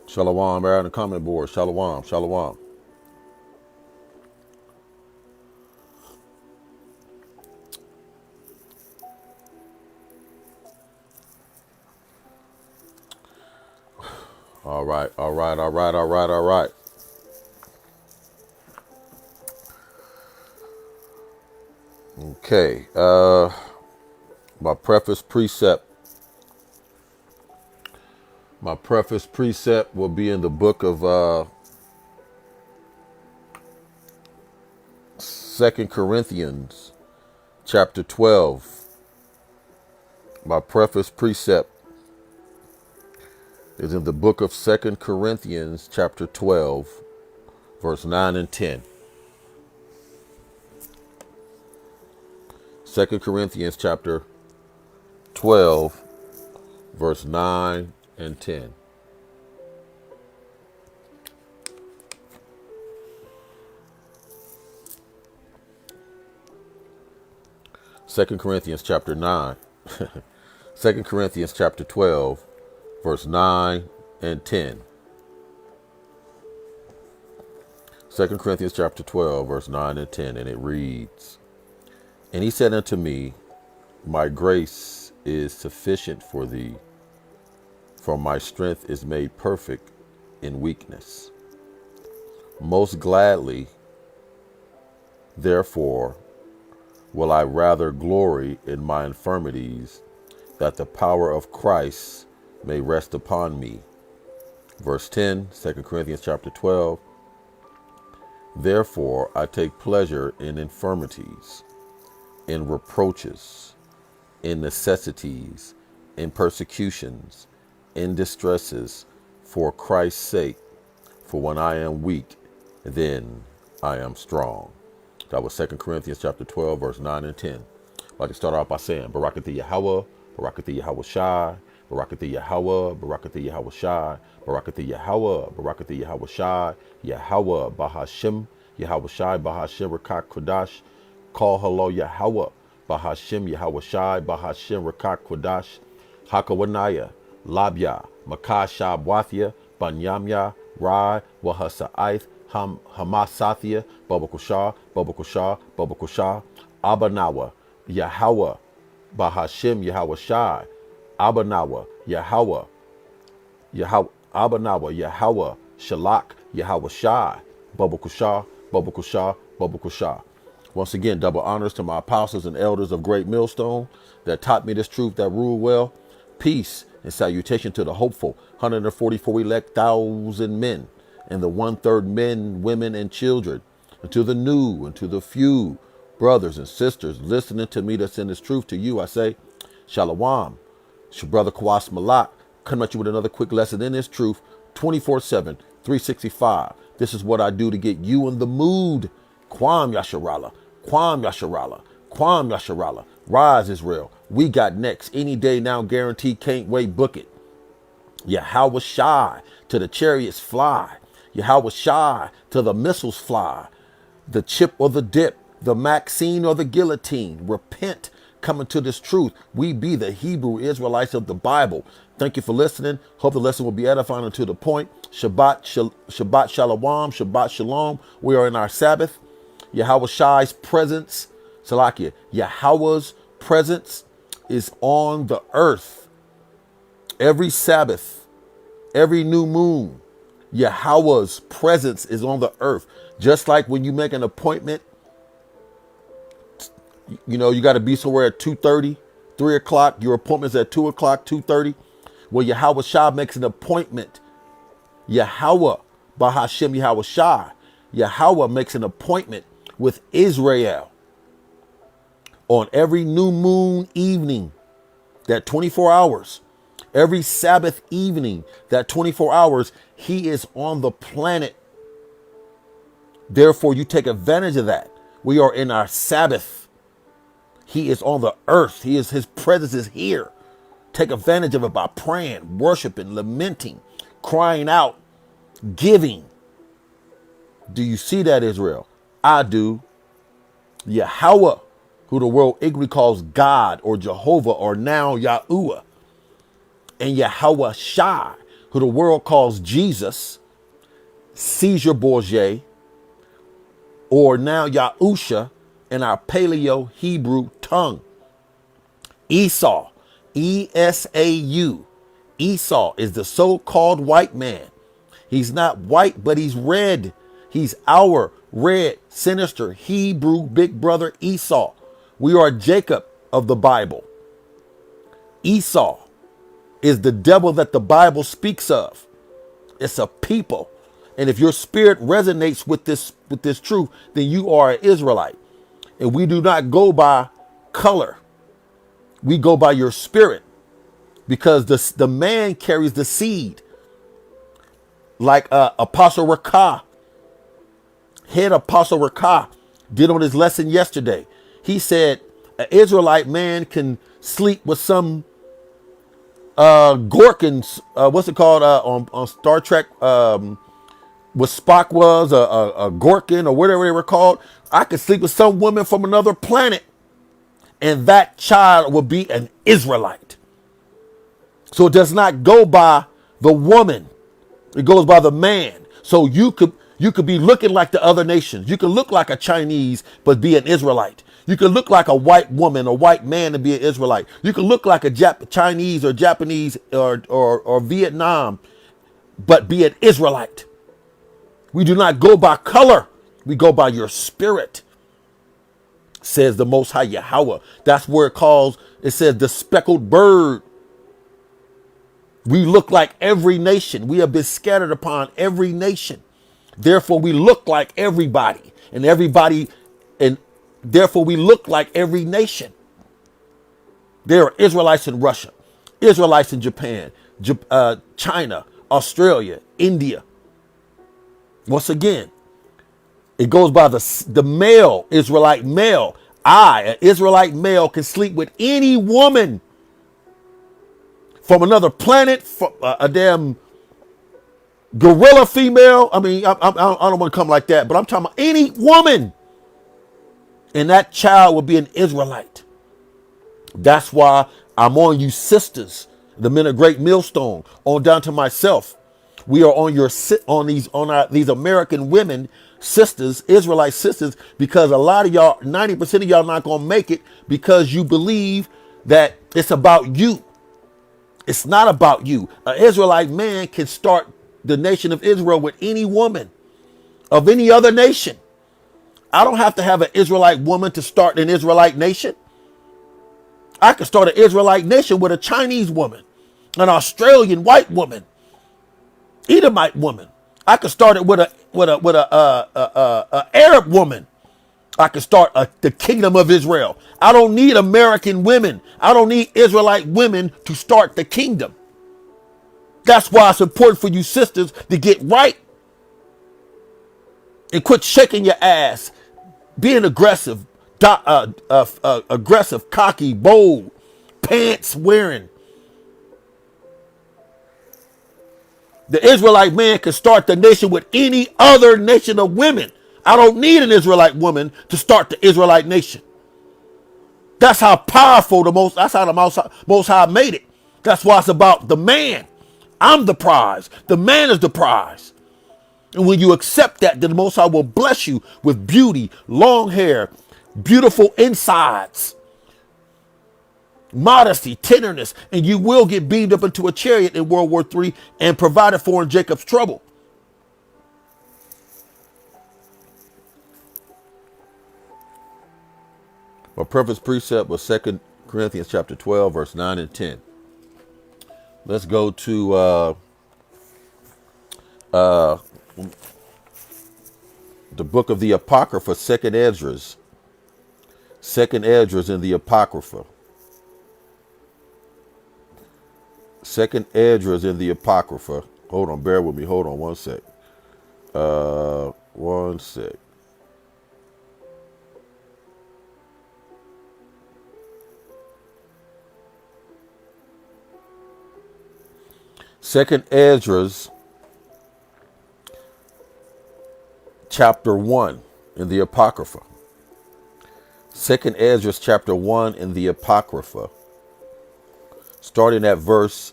Shalom, right on the comment board. Shalom, shalom. All right, all right, all right, all right, all right. Okay. My preface precept. My preface precept will be in the book of 2 Corinthians, chapter 12. My preface precept is in the book of 2 Corinthians, chapter 12, verse 9 and 10. 2 Corinthians, chapter 12, verse 9 and 10. Second Corinthians chapter 9. 2 Corinthians chapter 12, verse 9 and 10. 2 Corinthians chapter 12, verse 9 and 10, and it reads, And he said unto me, My grace is sufficient for thee, for my strength is made perfect in weakness. Most gladly, therefore, will I rather glory in my infirmities, that the power of Christ may rest upon me. Verse 10, 2 Corinthians chapter 12. Therefore I take pleasure in infirmities, in reproaches, in necessities, in persecutions, in distresses, for Christ's sake. For when I am weak, then I am strong. That was 2 Corinthians chapter 12, verse 9 and 10. I'd like to start off by saying, Barakath Yahweh, Barakath Yahweh Shai, Barakath Yahweh, Barakath Yahweh Shai, Barakath Yahweh, Barakath Yahweh Shai, Yahweh Bahashim, Yahweh Shai, Bahashim Rakak Kodash, Call Hello Yahweh, Bahashim Yahweh Shai, Bahashim Rakak Kodash, Hakawanaya, Labya, Makashab Wathia, Banyamya, Rai, Wahasa'ith, Hamasathia, Babakushah, Babakushah, Babakushah, Abanawa, Yahweh, Bahashim Yahweh Shai, Abanawa, Yahweh, Abanawa, Yahweh, Shalak, Yahweh Shai, Babakushah, Babakushah, Babakushah. Once again, double honors to my apostles and elders of Great Millstone that taught me this truth that rule well. Peace and salutation to the hopeful 144 elect thousand men and the 1/3 men, women, and children, and to the new and to the few brothers and sisters listening to me that's in this truth. To you I say, Shalom. It's your brother Kawas Malak coming at you with another quick lesson in this truth, 24/7, 365. This is what I do to get you in the mood. Kwam Yasharala, Kwam Yasharala, Kwam Yasharala. Rise, Israel. We got next. Any day now, guaranteed. Can't wait. Book it. Yahweh Shai, to the chariots fly. Yahweh Shai, to the missiles fly. The chip or the dip, the Maxine or the guillotine. Repent, coming to this truth. We be the Hebrew Israelites of the Bible. Thank you for listening. Hope the lesson will be edifying and to the point. Shabbat Shalom, Shabbat Shalom. We are in our Sabbath. Yahweh Shai's presence, Salakia, Yahweh's presence is on the earth. Every Sabbath, every new moon, Yahweh's presence is on the earth. Just like when you make an appointment, you know, you got to be somewhere at 2:30, 3 o'clock. Your appointment's at 2 o'clock, 2:30. Well, Yahweh Shai makes an appointment. Yahweh, Bahashem Yahweh Shai, Yahweh makes an appointment with Israel on every new moon evening, that 24 hours. Every Sabbath evening, that 24 hours, he is on the planet. Therefore, you take advantage of that. We are in our Sabbath. He is on the earth. His presence is here. Take advantage of it by praying, worshiping, lamenting, crying out, giving. Do you see that, Israel? I do. Yahweh, who the world ignorantly calls God or Jehovah or now Yahuwah, and Yahweh Shai, who the world calls Jesus, Caesar Borgia, or now Yahusha in our Paleo Hebrew tongue. Esau, E-S-A-U. Esau is the so-called white man. He's not white, but he's red. He's our red, sinister Hebrew big brother Esau. We are Jacob of the Bible. Esau is the devil that the Bible speaks of. It's a people. And if your spirit resonates with this truth, then you are an Israelite. And we do not go by color. We go by your spirit, because the man carries the seed. Like Apostle Rakah, head Apostle Rakah, did on his lesson yesterday. He said an Israelite man can sleep with some Gorkins, what's it called on Star Trek, what Spock was, a Gorkin or whatever they were called. I could sleep with some woman from another planet, and that child will be an Israelite. So it does not go by the woman. It goes by the man. So you could be looking like the other nations. You could look like a Chinese, but be an Israelite. You could look like a white woman or white man and be an Israelite. You could look like a Chinese or Japanese or Vietnam, but be an Israelite. We do not go by color. We go by your spirit, says the Most High Yahweh. That's where it says the speckled bird. We look like every nation. We have been scattered upon every nation. Therefore, we look like everybody, and therefore we look like every nation. There are Israelites in Russia, Israelites in Japan, China, Australia, India. Once again, it goes by the male, Israelite male. An Israelite male, can sleep with any woman from another planet, a damn gorilla female. I mean, I don't want to come like that, but I'm talking about any woman. And that child will be an Israelite. That's why I'm on you sisters, the men of Great Millstone, on down to myself. We are on these American women, sisters, Israelite sisters, because a lot of y'all, 90% of y'all not going to make it because you believe that it's about you. It's not about you. An Israelite man can start the nation of Israel with any woman of any other nation. I don't have to have an Israelite woman to start an Israelite nation. I could start an Israelite nation with a Chinese woman, an Australian white woman, Edomite woman. I could start it with a Arab woman. I could start the kingdom of Israel. I don't need American women. I don't need Israelite women to start the kingdom. That's why it's important for you sisters to get right and quit shaking your ass, being aggressive, aggressive, cocky, bold, pants wearing. The Israelite man can start the nation with any other nation of women. I don't need an Israelite woman to start the Israelite nation. That's how powerful that's how the Most High made it. That's why it's about the man. I'm the prize. The man is the prize. And when you accept that, then the Most High will bless you with beauty, long hair, beautiful insides, modesty, tenderness, and you will get beamed up into a chariot in World War III and provided for in Jacob's trouble. My purpose precept was 2 Corinthians chapter 12, verse 9 and 10. Let's go to the book of the Apocrypha, Second Esdras. Second Esdras in the Apocrypha. Second Esdras in the Apocrypha. Hold on, bear with me. Hold on one sec. One sec. Second Esdras, chapter 1 in the Apocrypha. Second Esdras, chapter 1 in the Apocrypha. Starting at verse.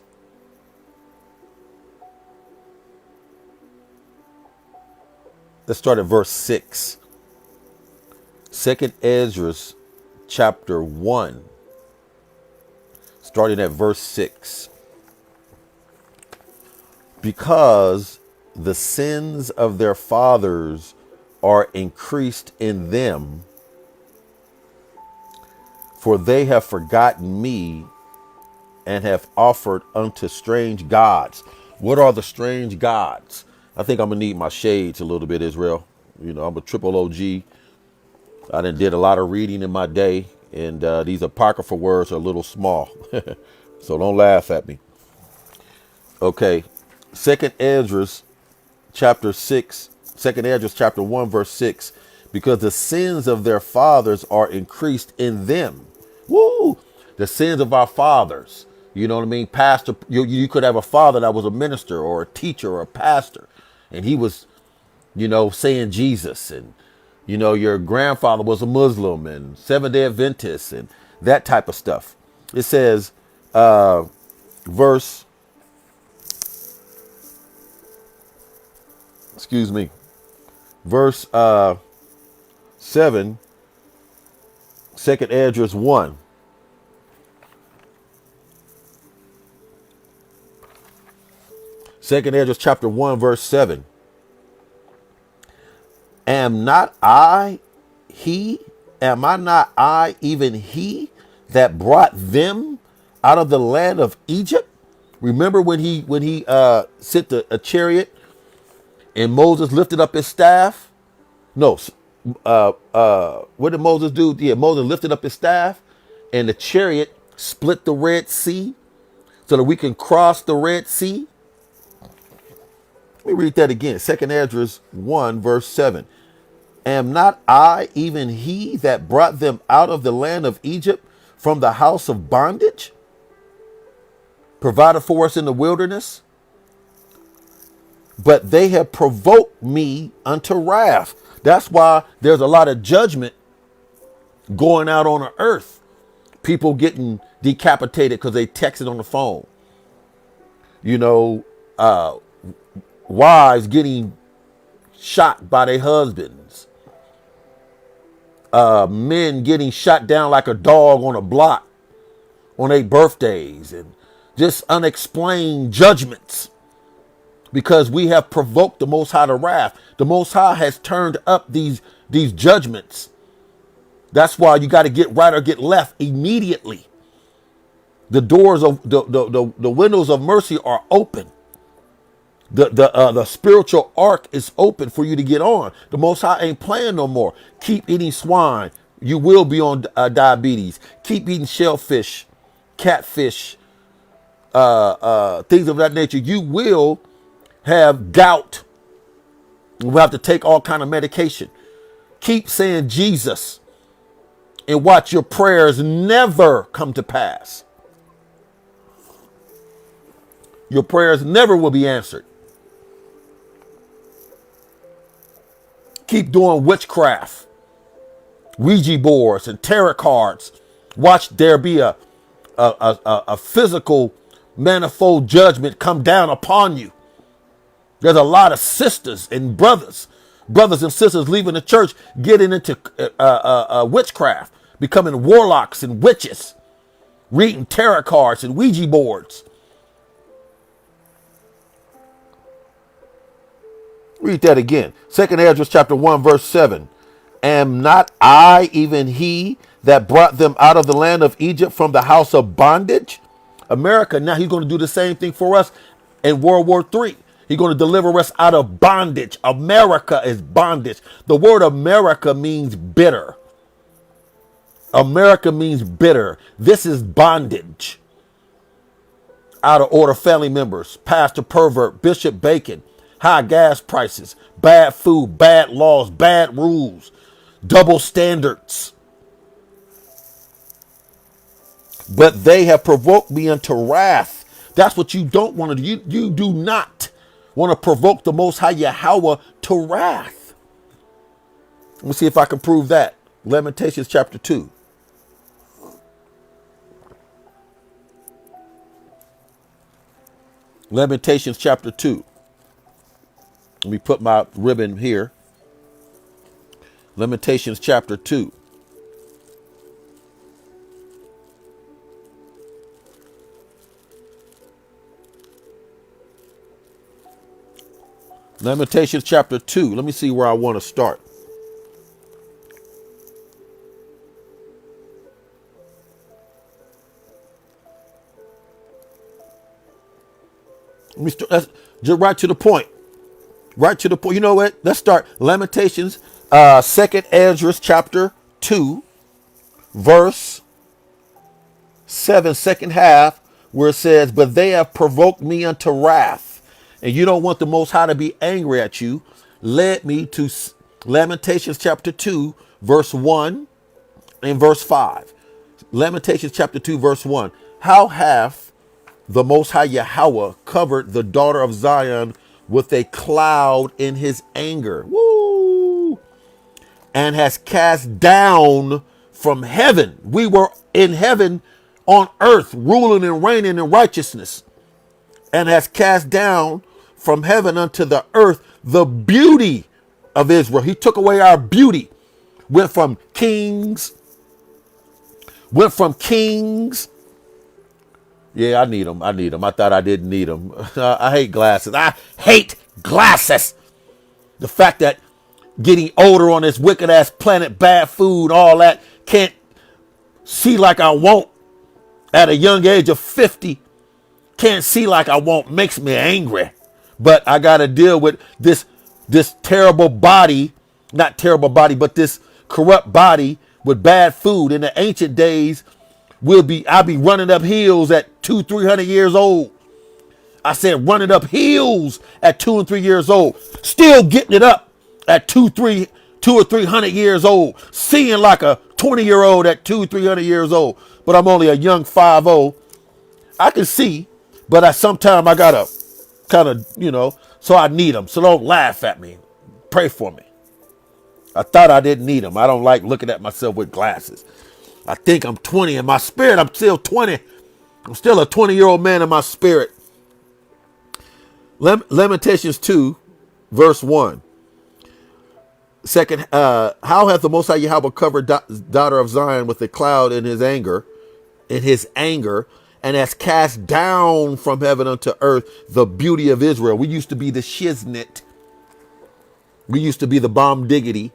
Let's start at verse 6. Second Esdras, chapter 1, starting at verse 6. Because the sins of their fathers are increased in them, for they have forgotten me and have offered unto strange gods. What are the strange gods? I think I'm gonna need my shades a little bit, Israel. You know, I'm a triple OG. I done did a lot of reading in my day, and these apocryphal words are a little small. So don't laugh at me. Okay. Second Esdras chapter 6, Second Esdras chapter 1, verse 6. Because the sins of their fathers are increased in them. Woo! The sins of our fathers. You know what I mean? Pastor, you could have a father that was a minister or a teacher or a pastor, and he was, you know, saying Jesus, and you know, your grandfather was a Muslim and Seventh-day Adventist and that type of stuff. It says, verse, excuse me, verse 7, Second Esdras 1. Second Esdras chapter 1, verse 7. Am not I he? Am I not I, even he that brought them out of the land of Egypt? Remember when he sent a chariot and Moses lifted up his staff? No, what did Moses do? Yeah, Moses lifted up his staff, and the chariot split the Red Sea so that we can cross the Red Sea. Let me read that again. Second Esdras 1, verse 7. Am not I, even he that brought them out of the land of Egypt from the house of bondage? Provided for us in the wilderness? But they have provoked me unto wrath. That's why there's a lot of judgment going out on the earth. People getting decapitated because they texted on the phone. You know, wives getting shot by their husbands. Men getting shot down like a dog on a block on their birthdays, and just unexplained judgments because we have provoked the Most High to wrath. The Most High has turned up these judgments. That's why you got to get right or get left immediately. The doors of the windows of mercy are open. The spiritual ark is open for you to get on. The Most High ain't playing no more. Keep eating swine. You will be on diabetes. Keep eating shellfish, catfish, things of that nature. You will have gout. We'll have to take all kind of medication. Keep saying Jesus and watch your prayers never come to pass. Your prayers never will be answered. Keep doing witchcraft, Ouija boards, and tarot cards. Watch there be a physical manifold judgment come down upon you. There's a lot of sisters and brothers and sisters leaving the church, getting into witchcraft, becoming warlocks and witches, reading tarot cards and Ouija boards. Read that again. Second Esdras chapter 1, verse 7. Am not I, even he that brought them out of the land of Egypt from the house of bondage? America, now he's going to do the same thing for us in World War III. He's going to deliver us out of bondage. America is bondage. The word America means bitter. America means bitter. This is bondage. out of order family members, pastor pervert, Bishop Bacon, high gas prices, bad food, bad laws, bad rules, double standards. But they have provoked me unto wrath. That's what you don't want to do. You do not want to provoke the Most High Yahweh to wrath. Let me see if I can prove that. Lamentations chapter 2. Lamentations chapter 2. Let me put my ribbon here. Lamentations chapter 2. Lamentations chapter 2. Let me see where I want to start. Let me start. That's just right to the point. Right to the point. You know what? Let's start Lamentations, second Esdras chapter 2, verse 7, second half, where it says, but they have provoked me unto wrath. And you don't want the Most High to be angry at you. Led me to Lamentations chapter 2, verse 1 and verse 5. Lamentations chapter 2, verse 1. How hath the Most High Yahweh covered the daughter of Zion with a cloud in his anger. Woo! And has cast down from heaven. We were in heaven on earth, ruling and reigning in righteousness. And has cast down from heaven unto the earth the beauty of Israel. He took away our beauty. Went from kings. Yeah, I need them. I thought I didn't need them. I hate glasses. I hate glasses. The fact that getting older on this wicked ass planet, bad food, all that, can't see like I want at a young age of 50. Can't see like I want, makes me angry. But I got to deal with this terrible body, not terrible body, but this corrupt body with bad food. In the ancient days, I'll be running up hills at 200-300 years old. I said running up hills at 2 and 3 years old. Still getting it up at 2 or 300 years old. Seeing like a 20-year-old at 200-300 years old. But I'm only a young 50. I can see, but sometimes I gotta kind of, so I need them. So don't laugh at me. Pray for me. I thought I didn't need them. I don't like looking at myself with glasses. I think I'm 20 in my spirit. I'm still 20. I'm still a 20-year-old man in my spirit. Lamentations 2, verse 1. Second, how hath the Most High Yahweh covered daughter of Zion with a cloud in his anger, and has cast down from heaven unto earth the beauty of Israel. We used to be the shiznit. We used to be the bomb diggity.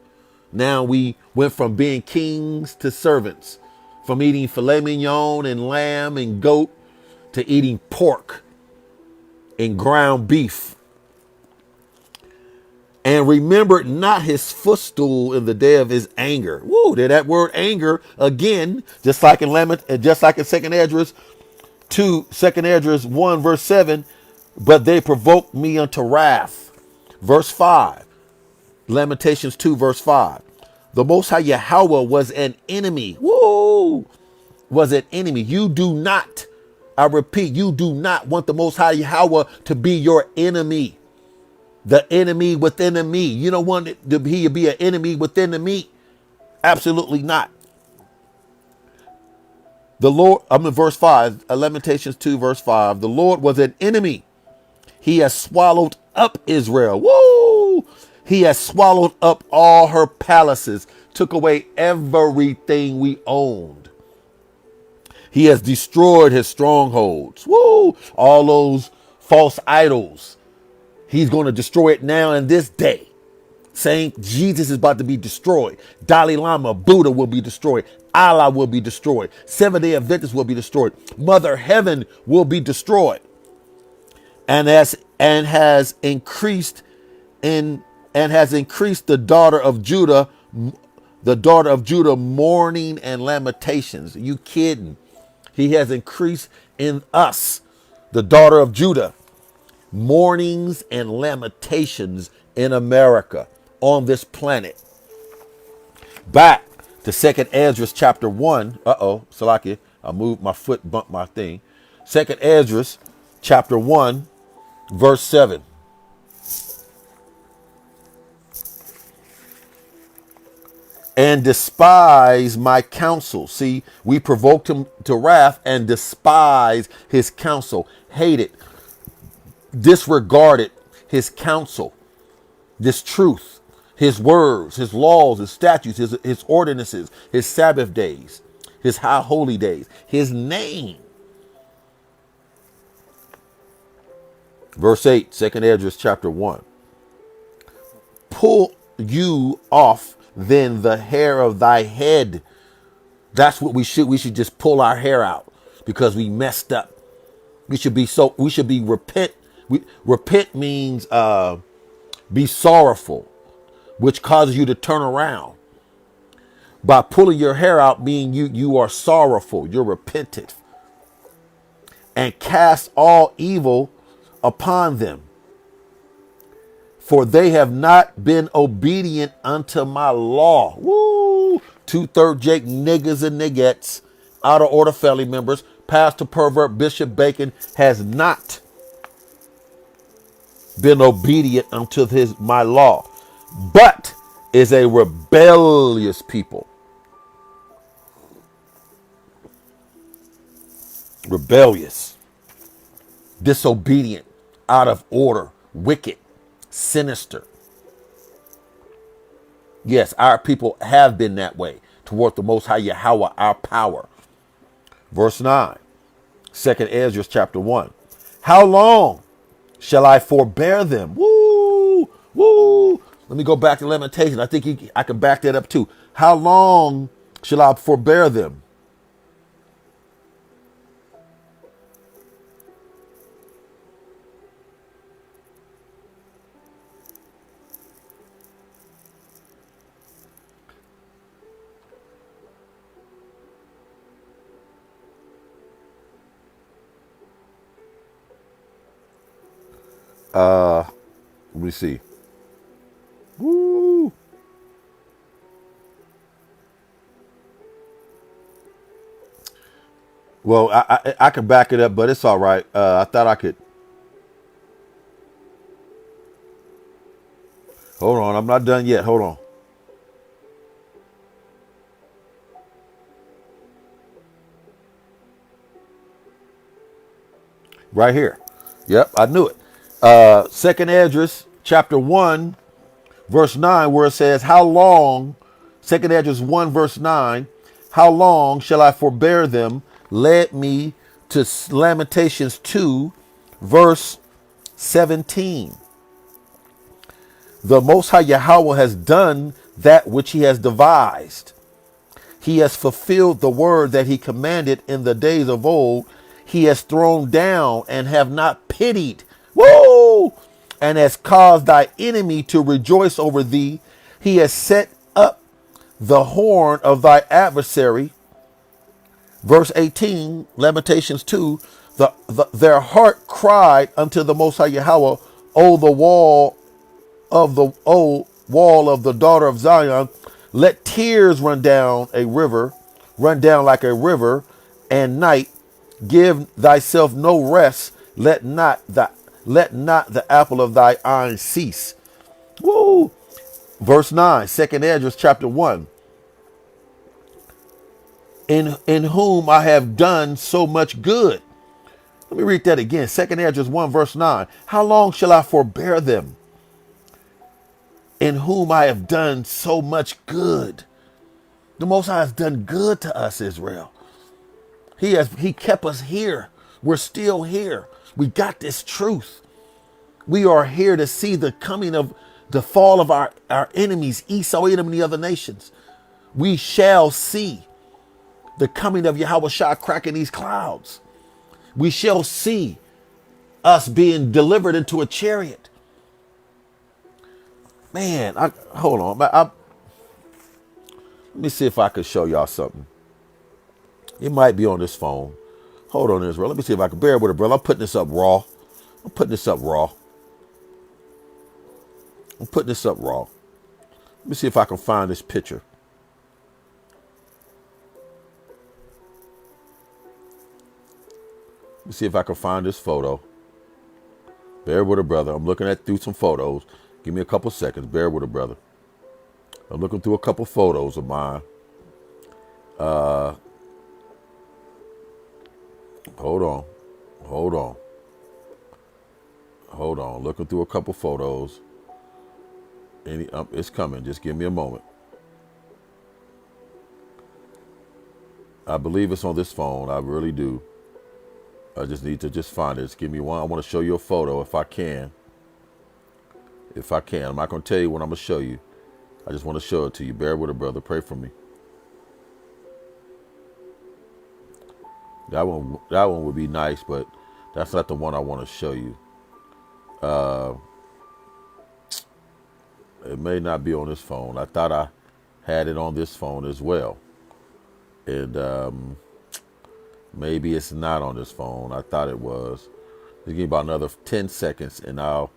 Now we went from being kings to servants, from eating filet mignon and lamb and goat to eating pork and ground beef. And remembered not his footstool in the day of his anger. Woo, there that word anger again, just like in Second Esdras 1, verse 7, but they provoked me unto wrath. Verse 5. Lamentations 2, verse 5. The Most High Yahweh was an enemy. Woo! Was an enemy. You do not, I repeat, you do not want the Most High Yahweh to be your enemy. The enemy within the me. You don't want it to be an enemy within the me. Absolutely not. The Lord, I'm in verse 5, Lamentations 2, verse 5. The Lord was an enemy. He has swallowed up Israel. Woo! He has swallowed up all her palaces, took away everything we owned. He has destroyed his strongholds. Woo! All those false idols. He's going to destroy it now in this day. Saying Jesus is about to be destroyed. Dalai Lama, Buddha will be destroyed. Allah will be destroyed. Seventh-day Adventists will be destroyed. Mother Heaven will be destroyed. And has increased the daughter of Judah, mourning and lamentations. Are you kidding? He has increased in us the daughter of Judah, mournings and lamentations in America, on this planet. Back to Second Esdras chapter 1. Salakia, I moved my foot, bumped my thing. Second Esdras chapter 1, verse 7. And despise my counsel. See, we provoked him to wrath and despise his counsel. Hated, disregarded his counsel, this truth, his words, his laws, his statutes, his ordinances, his Sabbath days, his high holy days, his name. Verse 8, 2nd Esdras chapter 1. Pull you off then the hair of thy head. That's what we should. We should just pull our hair out because we messed up. We should be repent. Repent means be sorrowful, which causes you to turn around. By pulling your hair out, meaning you are sorrowful, you're repentant. And cast all evil upon them. For they have not been obedient unto my law. Woo! 2/3 Jake niggas and niggettes, out of order family members, Pastor Pervert Bishop Bacon has not been obedient unto my law, but is a rebellious people. Rebellious, disobedient, out of order, wicked, sinister. Yes, our people have been that way toward the Most High Yahweh, our power. Verse 9, 2nd Esdras chapter 1. How long shall I forbear them? Woo, woo. Let me go back to Lamentation. I think I can back that up too. How long shall I forbear them? Let me see. Woo. Well, I can back it up, but it's all right. I thought I could. Hold on, I'm not done yet. Hold on. Right here. Yep, I knew it. 2nd Esdras chapter 1, verse 9, where it says, how long, 2nd Esdras 1, verse 9, how long shall I forbear them, led me to Lamentations 2, verse 17. The Most High Yahweh has done that which he has devised. He has fulfilled the word that he commanded in the days of old. He has thrown down and have not pitied. Whoa! And has caused thy enemy to rejoice over thee. He has set up the horn of thy adversary. Verse 18, Lamentations 2, their heart cried unto the Most High Yahweh, O the wall of the daughter of Zion, let tears run down like a river, and night give thyself no rest. Let not the apple of thy eye cease. Woo! Verse 9, 2nd Esdras chapter 1. In whom I have done so much good. Let me read that again. 2nd Esdras 1, verse 9. How long shall I forbear them? In whom I have done so much good. The Most High has done good to us, Israel. He kept us here. We're still here. We got this truth. We are here to see the coming of the fall of our enemies, Esau, Edom, and the other nations. We shall see the coming of Yahweh Shah cracking these clouds. We shall see us being delivered into a chariot. Man, hold on. Let me see if I could show y'all something. It might be on this phone. Hold on, Israel. Let me see if I can bear with it, brother. I'm putting this up raw. I'm putting this up raw. I'm putting this up raw. Let me see if I can find this picture. Let me see if I can find this photo. Bear with it, brother. I'm looking at through some photos. Give me a couple seconds. Bear with it, brother. I'm looking through a couple photos of mine. Hold on. Hold on. Hold on. Looking through a couple photos. It's coming. Just give me a moment. I believe it's on this phone. I really do. I just need to just find it. Just give me one. I want to show you a photo if I can. If I can. I'm not going to tell you what I'm going to show you. I just want to show it to you. Bear with it, brother. Pray for me. That one would be nice, but that's not the one I want to show you. It may not be on this phone. I thought I had it on this phone as well. And maybe it's not on this phone. I thought it was. Just give me about another 10 seconds and I'll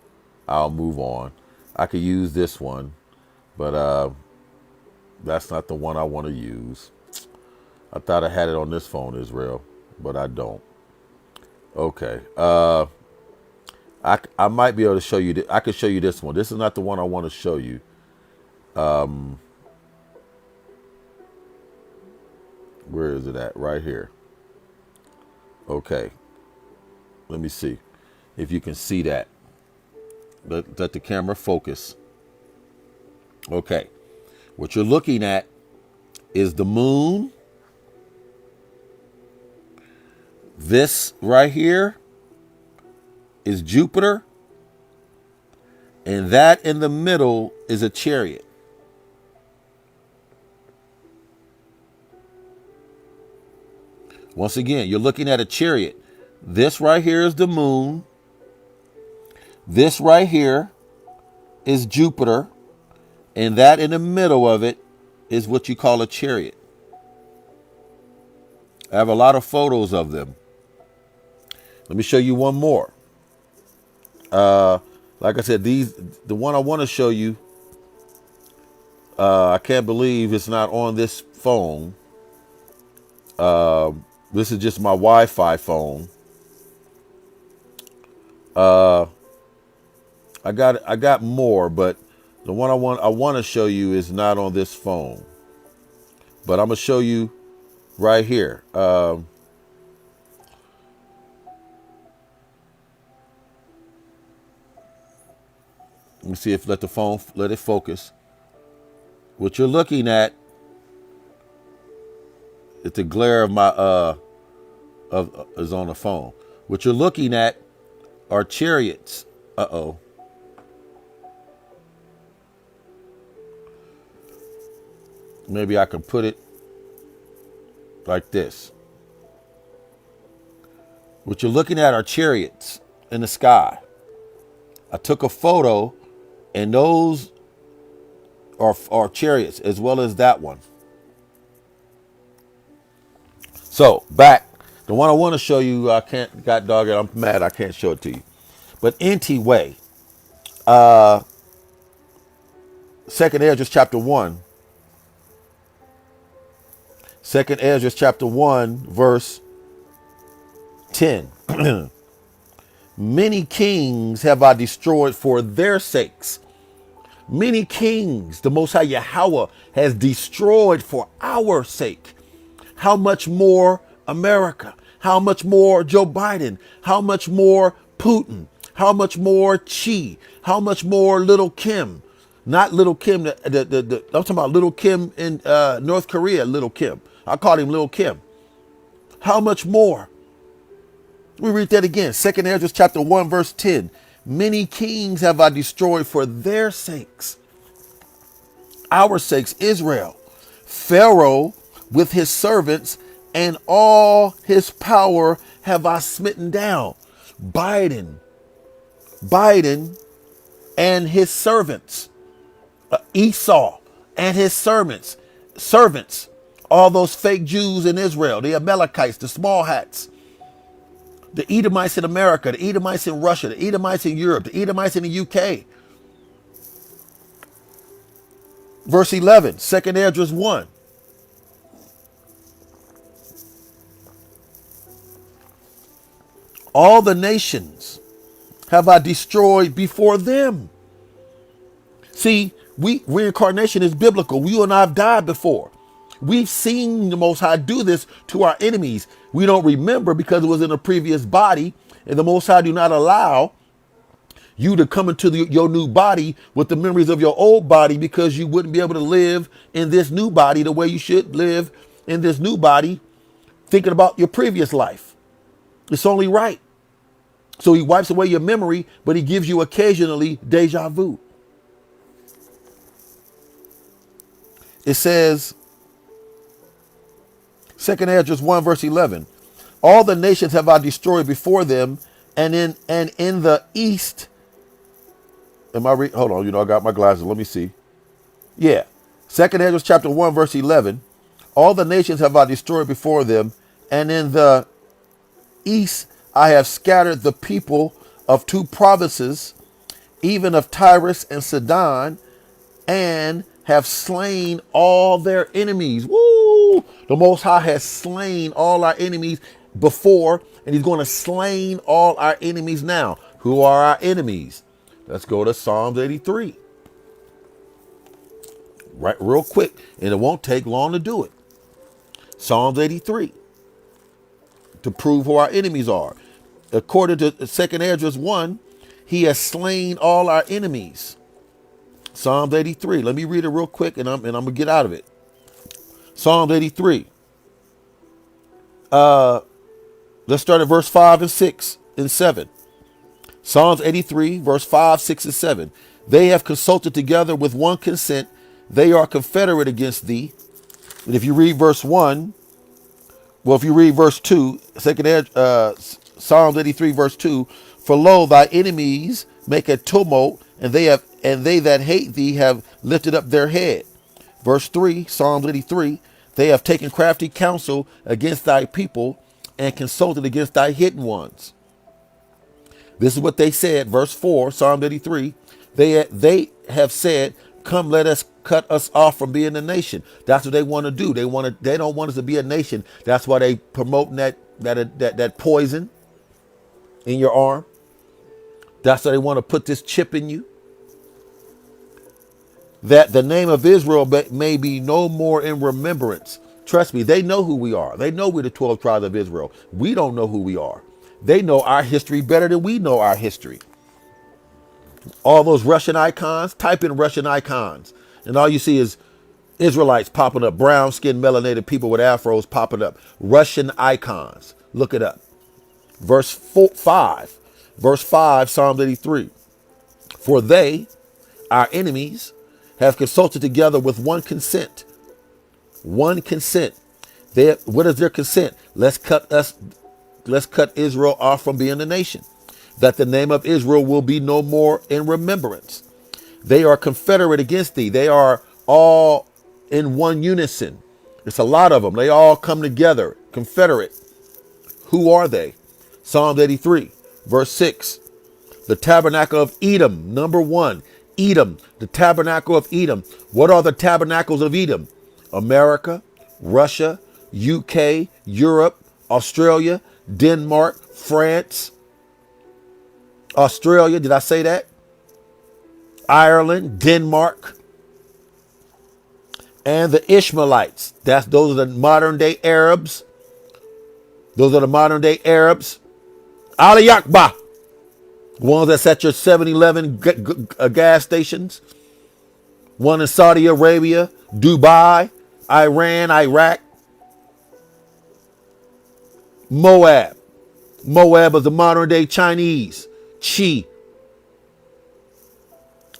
move on. I could use this one, but that's not the one I want to use. I thought I had it on this phone, Israel, but I don't. Okay. I might be able to show you. I could show you this one. This is not the one I want to show you. Where is it at? Right here. Okay. Let me see if you can see that. Let the camera focus. Okay. What you're looking at is the moon. This right here is Jupiter. And that in the middle is a chariot. Once again, you're looking at a chariot. This right here is the moon. This right here is Jupiter. And that in the middle of it is what you call a chariot. I have a lot of photos of them. Let me show you one more. Like I said, the one I want to show you, I can't believe it's not on this phone. This is just my Wi-Fi phone. I got more, but the one I want to show you is not on this phone. But I'm gonna show you right here. Let me see if let it focus. What you're looking at is the glare of my is on the phone. What you're looking at are chariots. Maybe I can put it like this. What you're looking at are chariots in the sky. I took a photo, and those are chariots as well as that one. So back, the one I want to show you, I can't. God dog it, I'm mad. I can't show it to you. But anyway, Second Ezra chapter 1. Second Ezra chapter 1, verse 10. Many kings have I destroyed for their sakes. Many kings the Most High Yahweh has destroyed for our sake. How much more America? How much more Joe Biden? How much more Putin? How much more Xi? How much more Little Kim? Not Little Kim. I'm talking about Little Kim in North Korea. Little Kim. I called him Little Kim. How much more? We read that again. 2 Ezra chapter 1, verse 10. Many kings have I destroyed for their sakes. Our sakes, Israel. Pharaoh with his servants and all his power have I smitten down. Biden and his servants. Esau and his servants. All those fake Jews in Israel, the Amalekites, the small hats. The Edomites in America, the Edomites in Russia, the Edomites in Europe, the Edomites in the UK. Verse 11, 2nd Esdras 1. All the nations have I destroyed before them. See, reincarnation is biblical. You and I have died before. We've seen the Most High do this to our enemies. We don't remember because it was in a previous body, and the Most High do not allow you to come into your new body with the memories of your old body, because you wouldn't be able to live in this new body the way you should live in this new body, thinking about your previous life. It's only right. So he wipes away your memory, but he gives you occasionally deja vu. It says, 2nd Esdras 1 verse 11, all the nations have I destroyed before them, and in the east. Hold on, I got my glasses. Let me see. Yeah. 2nd Esdras chapter 1 verse 11, all the nations have I destroyed before them, and in the east I have scattered the people of 2 provinces, even of Tyrus and Sidon, and have slain all their enemies. Woo! The Most High has slain all our enemies before, and he's going to slain all our enemies now. Who are our enemies? Let's go to Psalms 83. Right, real quick, and it won't take long to do it. Psalms 83. To prove who our enemies are. According to 2nd Esdras 1, he has slain all our enemies. Psalms 83. Let me read it real quick, and I'm going to get out of it. Psalms 83. Let's start at verse 5 and 6 and 7. Psalms 83, verse 5, 6, and 7. They have consulted together with one consent. They are confederate against thee. And if you read verse 1, if you read verse 2, Psalms 83, verse 2, for lo, thy enemies make a tumult, and they that hate thee have lifted up their head. Verse 3, Psalms 83, they have taken crafty counsel against thy people and consulted against thy hidden ones. This is what they said. Verse 4, Psalm 83, they have said, come, let us cut us off from being a nation. That's what they want to do. They don't want us to be a nation. That's why they promoting that poison in your arm. That's why they want to put this chip in you. That the name of Israel may be no more in remembrance. Trust me, they know who we are. They know we're the 12 tribes of Israel. We don't know who we are. They know our history better than we know our history. All those Russian icons, type in Russian icons, and all you see is Israelites popping up, brown-skinned, melanated people with afros popping up. Russian icons. Look it up. Verse 5, Psalm 83. For they, our enemies, have consulted together with one consent. One consent. What is their consent? Let's cut Israel off from being a nation, that the name of Israel will be no more in remembrance. They are confederate against thee. They are all in one unison. It's a lot of them. They all come together, confederate. Who are they? Psalm 83, verse 6. The tabernacle of Edom, number 1. Edom, the tabernacle of Edom. What are the tabernacles of Edom? America, Russia, UK, Europe, Australia, Denmark, France, Australia. Did I say that? Ireland, Denmark, and the Ishmaelites. Those are the modern day Arabs. Those are the modern day Arabs. Ali Akbar. Ones that's at your 7-Eleven gas stations. One in Saudi Arabia, Dubai, Iran, Iraq. Moab. Moab is the modern day Chinese. Chi.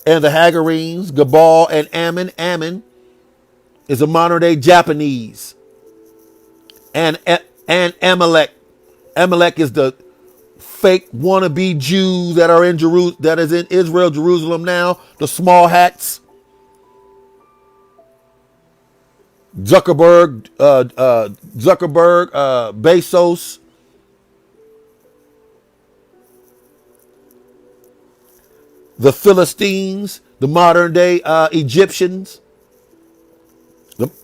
And the Hagarenes, Gabal, and Ammon. Ammon is a modern day Japanese. And Amalek. Amalek is the fake wannabe Jews that are in that is in Israel, Jerusalem now. The small hats. Zuckerberg, Bezos, the Philistines, the modern day Egyptians,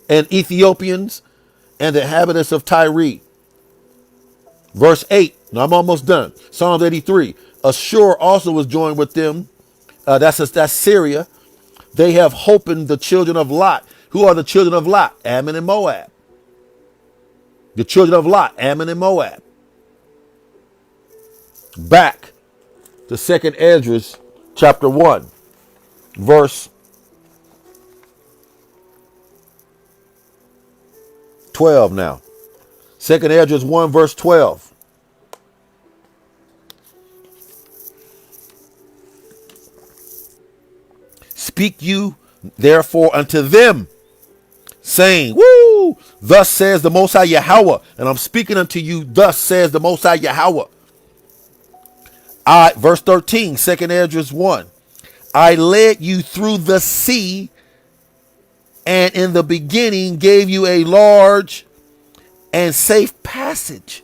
and Ethiopians, and the inhabitants of Tyre. Verse 8. Now I'm almost done. Psalms 83. Ashur also was joined with them. That's Syria. They have holpen the children of Lot. Who are the children of Lot? Ammon and Moab. The children of Lot, Ammon and Moab. Back to 2nd Esdras chapter 1, verse 12 now. 2nd Esdras 1, verse 12. Speak you therefore unto them, saying, woo, thus says the Most High Yahweh, and I'm speaking unto you, thus says the Most High Yahweh. Verse 13, 2nd Esdras 1. I led you through the sea, and in the beginning gave you a large and safe passage.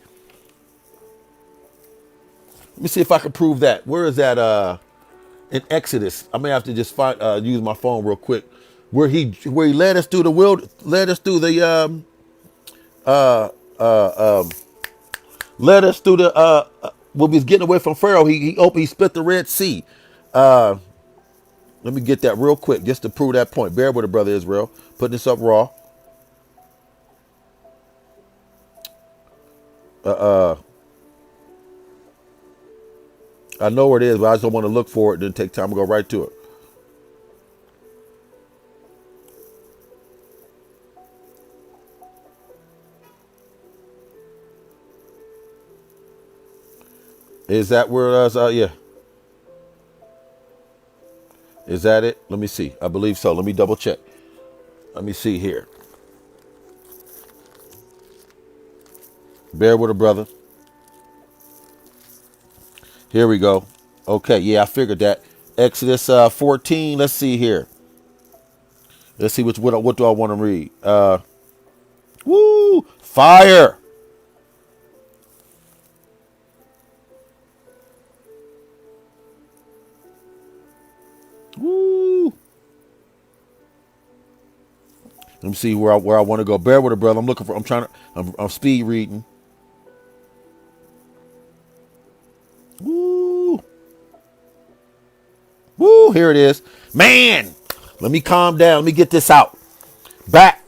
Let me see if I can prove that. Where is that? In Exodus. I may have to just use my phone real quick. Where he led us through the led us through the when we was getting away from Pharaoh. He split the Red Sea. Let me get that real quick just to prove that point. Bear with it, brother Israel. Putting this up raw. I know where it is, but I just don't want to look for it and then take time to go right to it. Is that where it was? Yeah. Is that it? Let me see. I believe so. Let me double check. Let me see here. Bear with a brother. Here we go. Okay, yeah, I figured that. Exodus 14. Let's see here. Let's see what do I want to read. Woo! Fire! Woo! Let me see where I want to go. Bear with it, brother. I'm speed reading. Woo! Woo! Here it is. Man! Let me calm down. Let me get this out. Back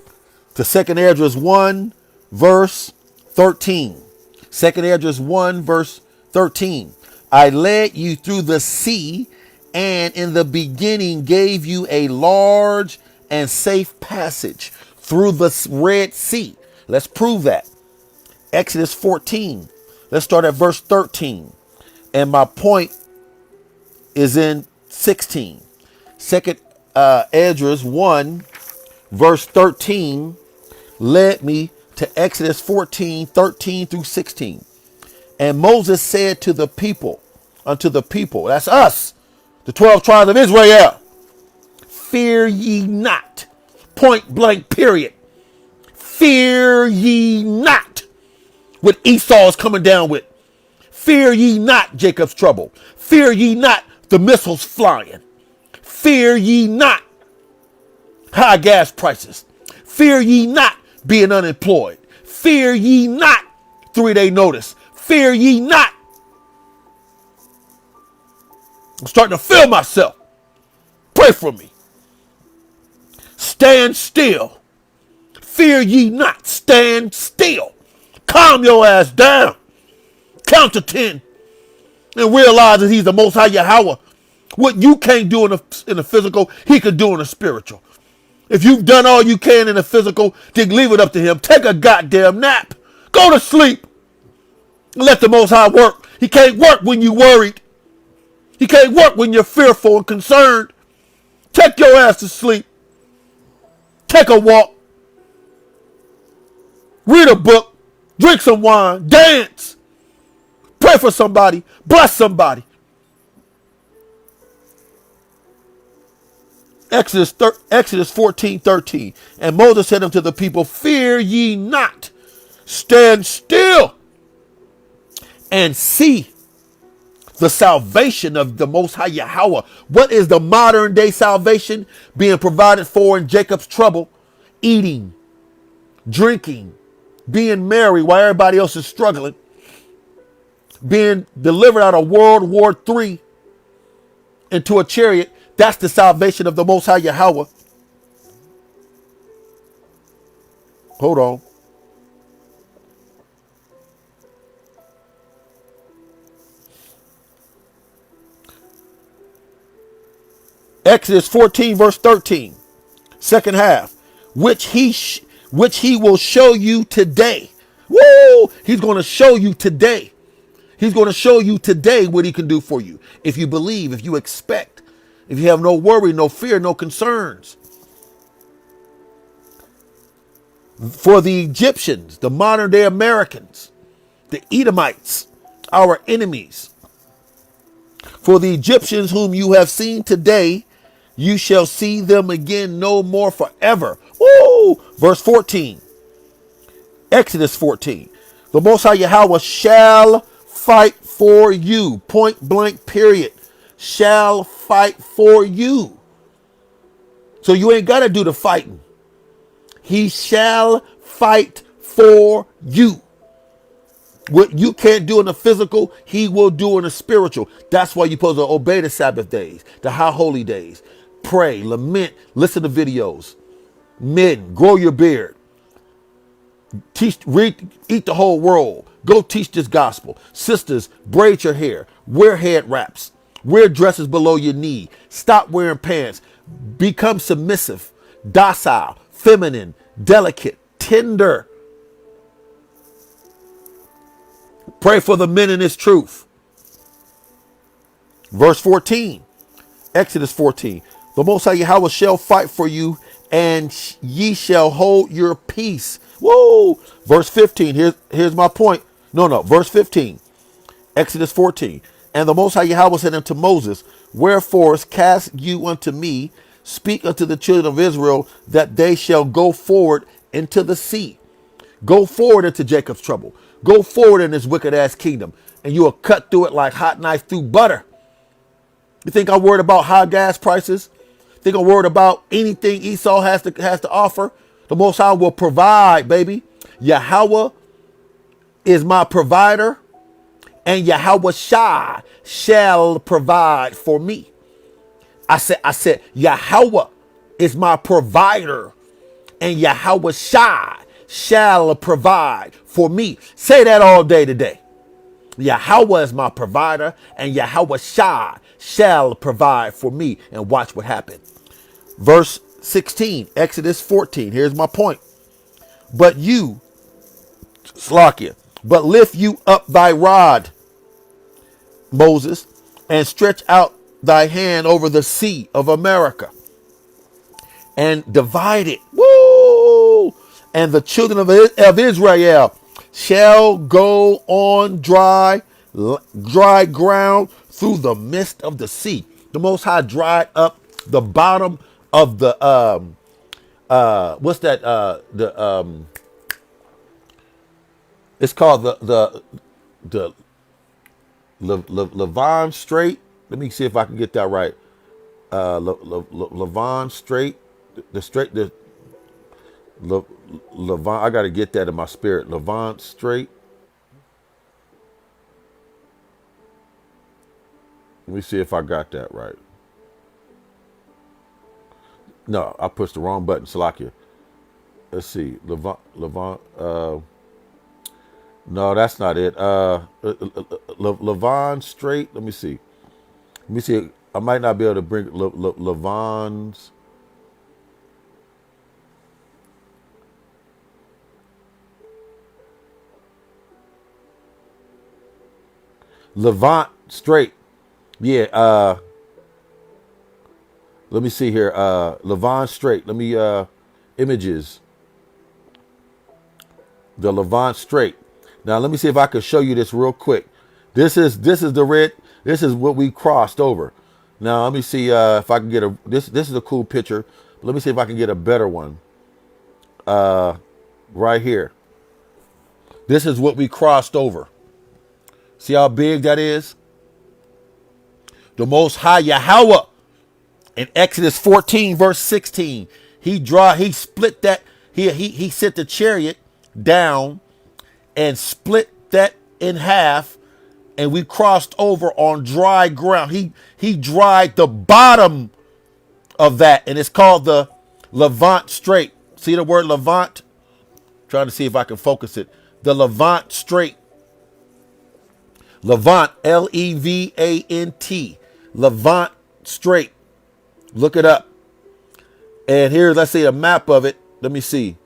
to 2nd Esdras 1, verse 13. 2nd Esdras 1, verse 13. I led you through the sea, and in the beginning gave you a large and safe passage through the Red Sea. Let's prove that. Exodus 14. Let's start at verse 13. And my point is in 16. 2nd Esdras 1, verse 13 led me to Exodus 14, 13 through 16. And Moses said to the people, that's us, the 12 tribes of Israel, fear ye not. Point blank, period. Fear ye not what Esau is coming down with. Fear ye not Jacob's trouble. Fear ye not the missiles flying. Fear ye not high gas prices. Fear ye not being unemployed. Fear ye not 3-day notice. Fear ye not. I'm starting to feel myself. Pray for me. Stand still. Fear ye not. Stand still. Calm your ass down. Count to 10 and realize that he's the Most High Yahweh. What you can't do in the physical, he can do in the spiritual. If you've done all you can in the physical, then leave it up to him. Take a goddamn nap. Go to sleep. Let the Most High work. He can't work when you're worried. He can't work when you're fearful and concerned. Take your ass to sleep. Take a walk. Read a book. Drink some wine. Dance. Pray for somebody. Bless somebody. Exodus 14:13. And Moses said unto the people, fear ye not. Stand still and see The salvation of the Most High Yahweh. What is the modern day salvation? Being provided for in Jacob's trouble, eating, drinking, being merry while everybody else is struggling, being delivered out of World War III into a chariot. That's the salvation of the Most High Yahweh. Hold on. Exodus 14 verse 13, second half, which he will show you today. Woo! He's going to show you today. He's going to show you today what he can do for you. If you believe, if you expect, if you have no worry, no fear, no concerns. For the Egyptians, the modern day Americans, the Edomites, our enemies. For the Egyptians whom you have seen today, you shall see them again no more forever. Woo! Verse 14. Exodus 14. The Most High Yahweh shall fight for you. Point blank period. Shall fight for you. So you ain't got to do the fighting. He shall fight for you. What you can't do in the physical, he will do in the spiritual. That's why you're supposed to obey the Sabbath days, the high holy days. Pray, lament, listen to videos. Men, grow your beard. Teach, read, eat the whole world. Go teach this gospel. Sisters, braid your hair. Wear head wraps. Wear dresses below your knee. Stop wearing pants. Become submissive, docile, feminine, delicate, tender. Pray for the men in this truth. Verse 14, Exodus 14. The Most High Yahweh shall fight for you, and ye shall hold your peace. Whoa! Verse 15. Here's my point. No. Verse 15. Exodus 14. And the Most High Yahweh said unto Moses, wherefore cast you unto me, speak unto the children of Israel, that they shall go forward into the sea. Go forward into Jacob's trouble. Go forward in this wicked ass kingdom, and you will cut through it like hot knife through butter. You think I'm worried about high gas prices? Think I'm worried about anything Esau has to offer? The Most High will provide, baby. Yahweh is my provider, and Yahweh Shai shall provide for me. I said, Yahweh is my provider, and Yahweh Shai shall provide for me. Say that all day today. Yahweh is my provider, and Yahweh Shai shall provide for me. And watch what happens. Verse 16, Exodus 14. Here's my point. But you, Slakia, but lift you up thy rod, Moses, and stretch out thy hand over the sea of America, and divide it. Woo! And the children of Israel shall go on dry ground through the midst of the sea. The Most High dried up the bottom of the what's that? It's called the Levant Strait. Let me see if I can get that right. Levant Strait, the Levant. I got to get that in my spirit. Levant Strait. Let me see if I got that right. No, I pushed the wrong button. Salakia. Let's see. Levant. No, that's not it. Levant Strait. Let me see. Let me see. I might not be able to bring Levant's. Levant Strait. Yeah. Let me see here. Levant Strait. Let me images. The Levant Strait. Now let me see if I can show you this real quick. This is the red. This is what we crossed over. Now let me see if I can get a this is a cool picture. Let me see if I can get a better one. Right here. This is what we crossed over. See how big that is? The Most High Yahweh in Exodus 14, verse 16, he split that, he sent the chariot down and split that in half, and we crossed over on dry ground. He dried the bottom of that, and it's called the Levant Strait. See the word Levant? Trying to see if I can focus it. The Levant Strait. Levant, Levant. Levant Strait. Look it up. And here's, let's see, a map of it. Let me see.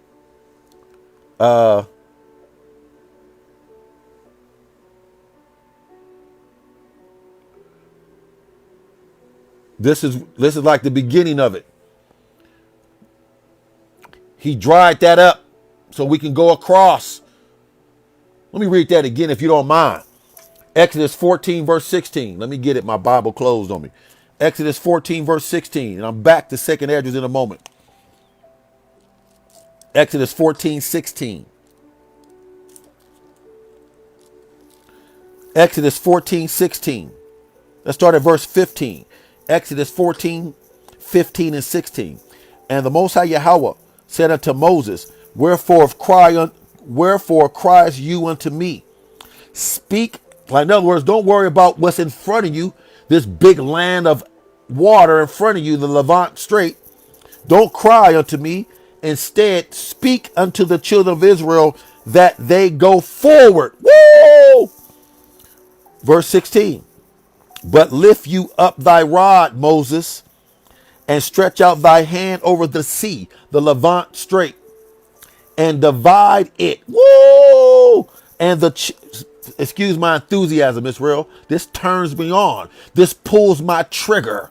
This is like the beginning of it. He dried that up so we can go across. Let me read that again if you don't mind. Exodus 14, verse 16. Let me get it. My Bible closed on me. Exodus 14, verse 16. And I'm back to second Esdras in a moment. Exodus 14, 16. Exodus 14, 16. Let's start at verse 15. Exodus 14, 15 and 16. And the Most High Yahweh said unto Moses, wherefore cries you unto me? Speak. Like, in other words, don't worry about what's in front of you, this big land of water in front of you, the Levant Strait. Don't cry unto me. Instead, speak unto the children of Israel that they go forward. Woo! Verse 16. But lift you up thy rod, Moses, and stretch out thy hand over the sea, the Levant Strait, and divide it. Woo! And excuse my enthusiasm, Israel. This turns me on. This pulls my trigger.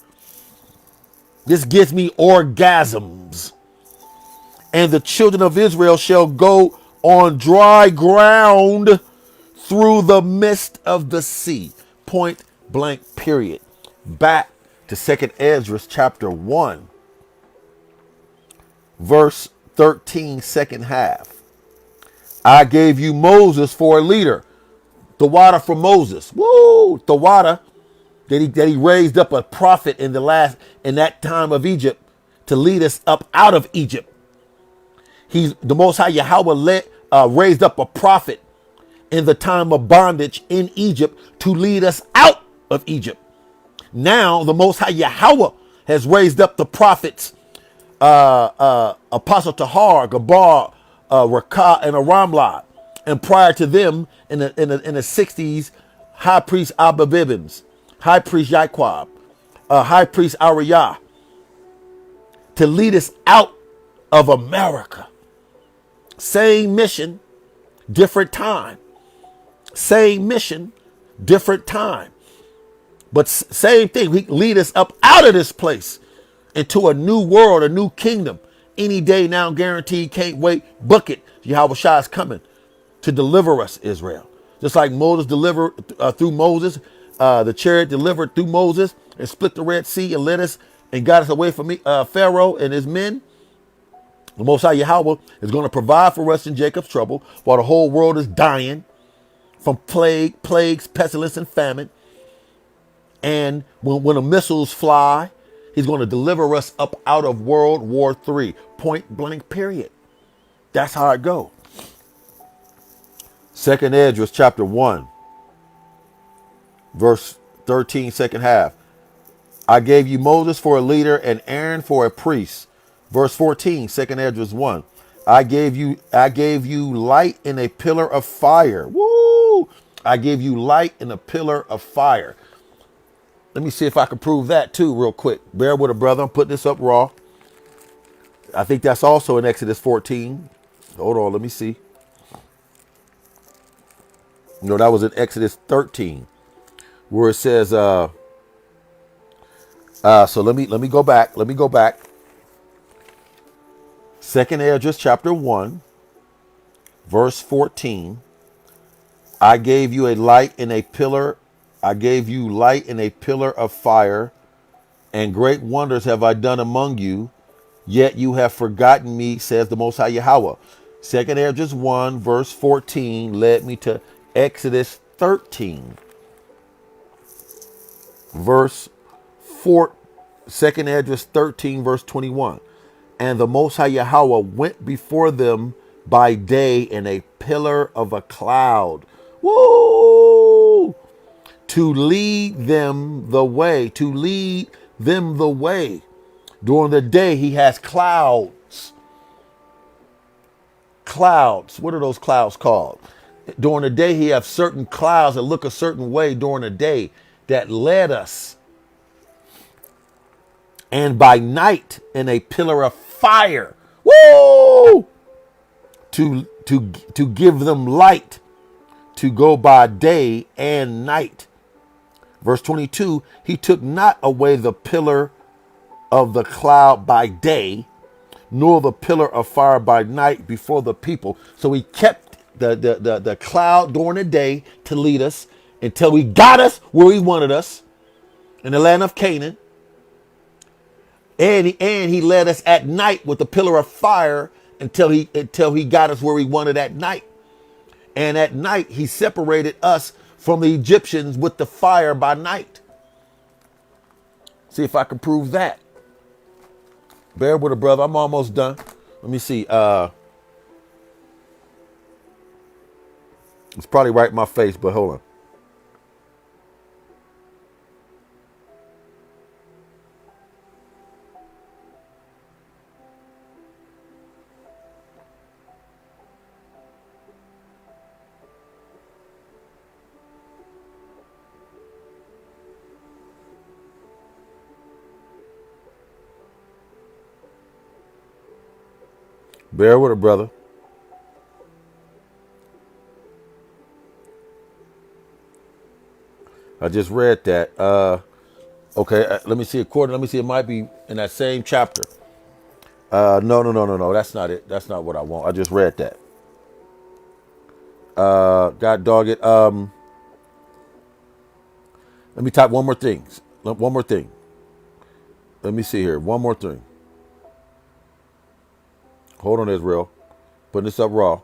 This gives me orgasms. And the children of Israel shall go on dry ground through the midst of the sea. Point blank, period. Back to second Esdras chapter 1, verse 13, second half. I gave you Moses for a leader. The water for Moses. Woo! The water that he raised up a prophet in that time of Egypt to lead us up out of Egypt. The Most High Yahweh raised up a prophet in the time of bondage in Egypt to lead us out of Egypt. Now the Most High Yahweh has raised up the prophets, Apostle Tahar, Gabar, Rakah, and Aramlah, and prior to them in the 60s, High Priest Abba Bibbins, High Priest Yaquab, High Priest Ariyah, to lead us out of America. Same mission, different time. Same mission, different time. But same thing. He lead us up out of this place into a new world, a new kingdom. Any day now, guaranteed, can't wait. Book it. Yahweh Shah is coming to deliver us, Israel. Just like Moses delivered through Moses, the chariot delivered through Moses and split the Red Sea and led us and got us away from Pharaoh and his men. The Most High Yahweh is going to provide for us in Jacob's trouble while the whole world is dying from plagues, pestilence, and famine. And when the missiles fly, he's going to deliver us up out of World War III. Point blank, period. That's how it go. Second Esdras chapter 1, verse 13, second half. I gave you Moses for a leader and Aaron for a priest. Verse 14, second Esdras 1. I gave you light in a pillar of fire. Woo! I gave you light in a pillar of fire. Let me see if I can prove that too real quick. Bear with a brother. I'm putting this up raw. I think that's also in Exodus 14. Hold on, let me see. No, that was in Exodus 13, where it says, so let me go back. Let me go back. Second Esdras chapter 1, verse 14. I gave you a light in a pillar. I gave you light in a pillar of fire, and great wonders have I done among you, yet you have forgotten me, says the Most High Yahweh. Second Esdras 1, verse 14 led me to Exodus 13. verse 4, second address 13, verse 21. And the Most High Yahweh went before them by day in a pillar of a cloud. Woo! To lead them the way, to lead them the way. During the day, he has clouds. Clouds. What are those clouds called? During the day, he has certain clouds that look a certain way during the day that led us. And by night, in a pillar of fire. Woo! To give them light to go by day and night. Verse 22, he took not away the pillar of the cloud by day, nor the pillar of fire by night before the people. So he kept the cloud during the day to lead us until he got us where he wanted us in the land of Canaan. And he led us at night with the pillar of fire until he got us where he wanted at night. And at night, he separated us from the Egyptians with the fire by night. See if I can prove that. Bear with a brother. I'm almost done. Let me see. It's probably right in my face, but hold on. Bear with a brother. I just read that. Okay, let me see. Let me see. It might be in that same chapter. No. That's not it. That's not what I want. I just read that. God dog it. Let me type one more thing. One more thing. Let me see here. One more thing. Hold on, Israel. Putting this up raw.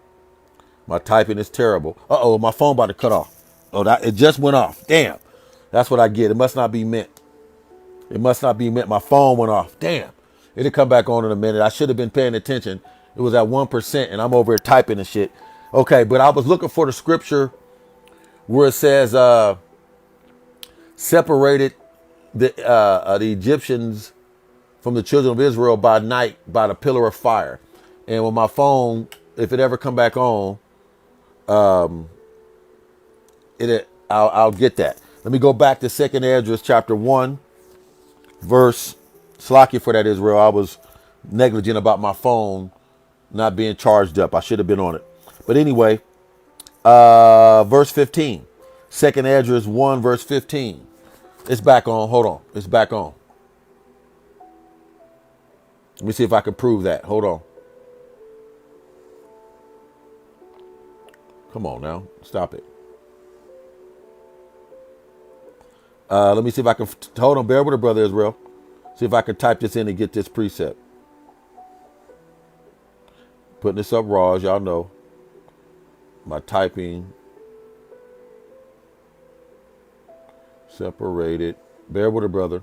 My typing is terrible. Uh-oh, my phone about to cut off. Oh, it just went off. Damn. That's what I get. It must not be meant. It must not be meant. My phone went off. Damn. It'll come back on in a minute. I should have been paying attention. It was at 1% and I'm over here typing and shit. Okay, but I was looking for the scripture where it says separated the Egyptians from the children of Israel by night by the pillar of fire. And when my phone, if it ever come back on, I'll get that. Let me go back to second Esdras chapter 1, verse, Slacky for that, Israel. I was negligent about my phone not being charged up. I should have been on it. But anyway, verse 15. Second Esdras 1, verse 15. It's back on. Hold on. It's back on. Let me see if I can prove that. Hold on. Come on now. Stop it. Let me see if I can. Hold on. Bear with it, brother Israel. See if I can type this in and get this precept. Putting this up raw, as y'all know. My typing. Separated. Bear with it, brother.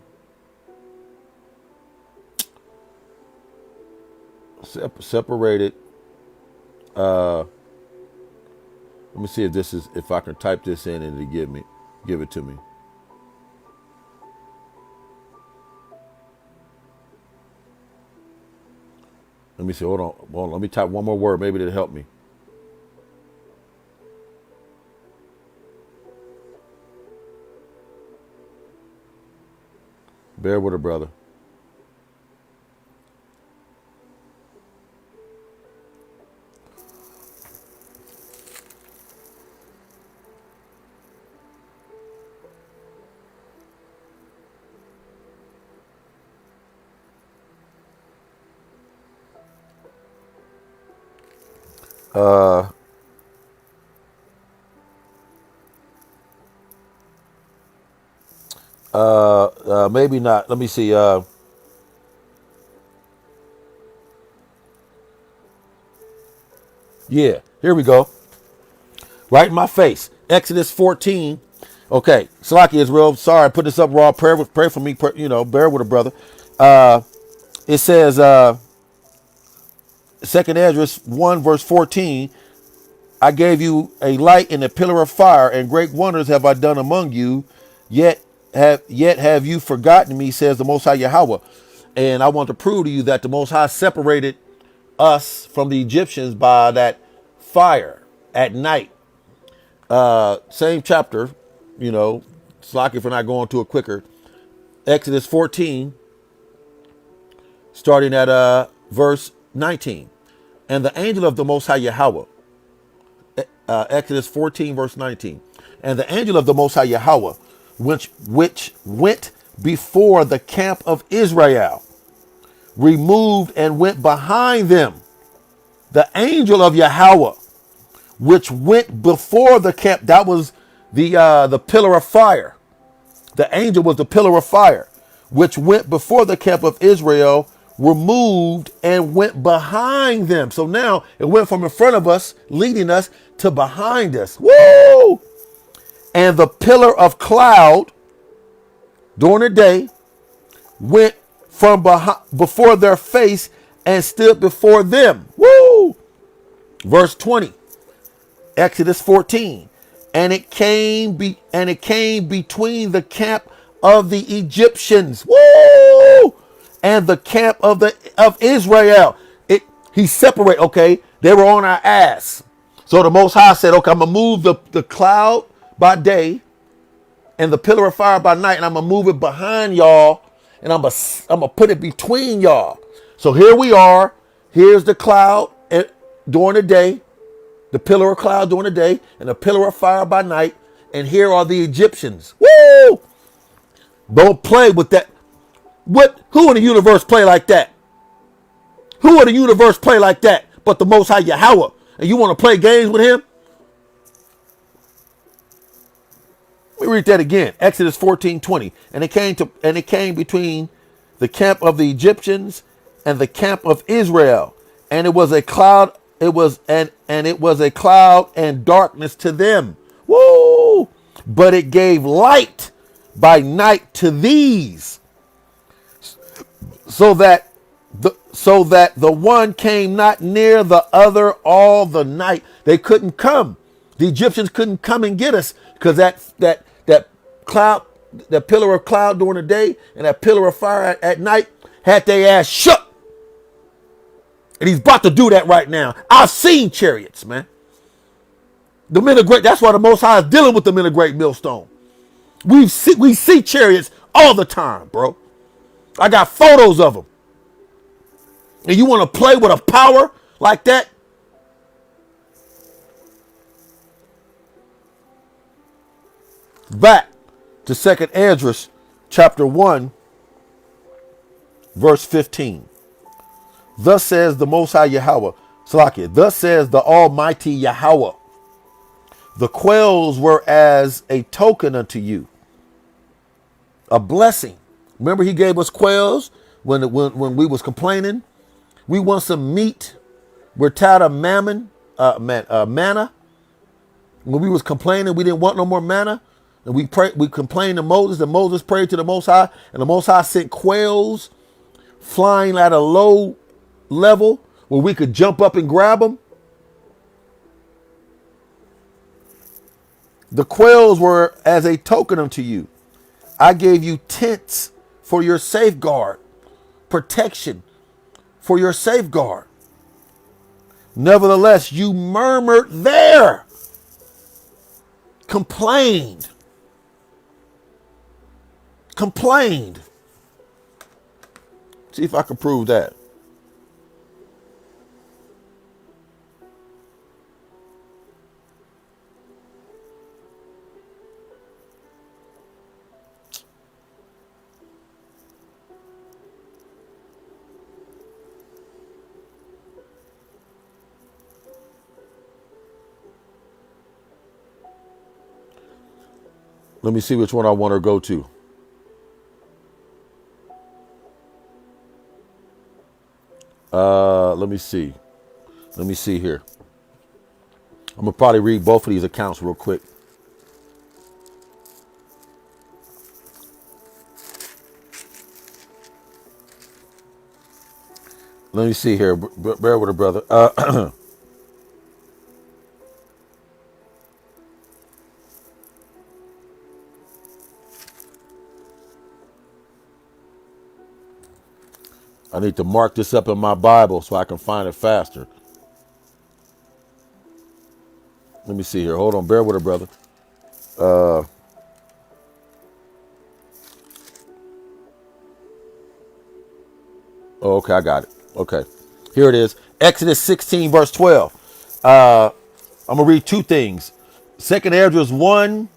Separated. Let me see if I can type this in and it'll give it to me. Let me see. Hold on. Let me type one more word. Maybe it'll help me. Bear with it, brother. Maybe not. Let me see. Yeah, here we go. Right in my face. Exodus 14. Okay, Salaki Israel. Sorry, I put this up raw. Pray for me. Bear with a brother. Uh, it says, Second Esdras 1 verse 14. I gave you a light and a pillar of fire, and great wonders have I done among you. Yet have you forgotten me, says the Most High Yahweh. And I want to prove to you that the Most High separated us from the Egyptians by that fire at night. Same chapter, Slack if we're not going to it quicker. Exodus 14, starting at verse 19. And the angel of the Most High Yahweh, Exodus 14, verse 19. And the angel of the Most High Yahweh, which went before the camp of Israel, removed and went behind them. The angel of Yahweh, which went before the camp, that was the pillar of fire. The angel was the pillar of fire, which went before the camp of Israel, removed and went behind them. So now it went from in front of us, leading us, to behind us. Woo! And the pillar of cloud during the day went from before their face and stood before them. Woo! Verse 20, Exodus 14. And it came between the camp of the Egyptians, woo, and the camp of Israel. He separated. Okay, they were on our ass. So the Most High said, okay, I'm gonna move the cloud by day and the pillar of fire by night, and I'm gonna move it behind y'all, and I'm gonna put it between y'all. So here we are. Here's the cloud during the day, the pillar of cloud during the day, and the pillar of fire by night. And here are the Egyptians. Woo! Don't play with that. Who in the universe play like that? Who in the universe play like that but the Most High Yahweh? And you want to play games with him? Let me read that again. Exodus 14:20. And it came between the camp of the Egyptians and the camp of Israel. And it was a cloud. It was a cloud and darkness to them. Woo! But it gave light by night to these, so that the one came not near the other all the night. They couldn't come. The Egyptians couldn't come and get us because that cloud, that pillar of cloud during the day and that pillar of fire at night had their ass shook. And he's about to do that right now. I've seen chariots, man. The men of great, that's why the Most High is dealing with the men of great millstone. We see chariots all the time, bro. I got photos of them. And you want to play with a power like that? Back to 2nd Esdras chapter 1, verse 15. Thus says the Most High Yahweh. Salakia. Thus says the Almighty Yahweh. The quails were as a token unto you, a blessing. Remember, he gave us quails when we was complaining. We want some meat. We're tired of manna. When we was complaining, we didn't want no more manna, and we complained to Moses, and Moses prayed to the Most High, and the Most High sent quails flying at a low level where we could jump up and grab them. The quails were as a token unto you. I gave you tents for your safeguard, protection for your safeguard. Nevertheless, you murmured there, complained. See if I can prove that. Let me see which one I want to go to. Let me see. Let me see here. I'm going to probably read both of these accounts real quick. Let me see here. Bear with her, brother. I need to mark this up in my Bible so I can find it faster. Let me see here. Hold on. Bear with her, brother. Oh, okay, I got it. Okay. Here it is. Exodus 16, verse 12. I'm going to read two things. Second Esdras 1,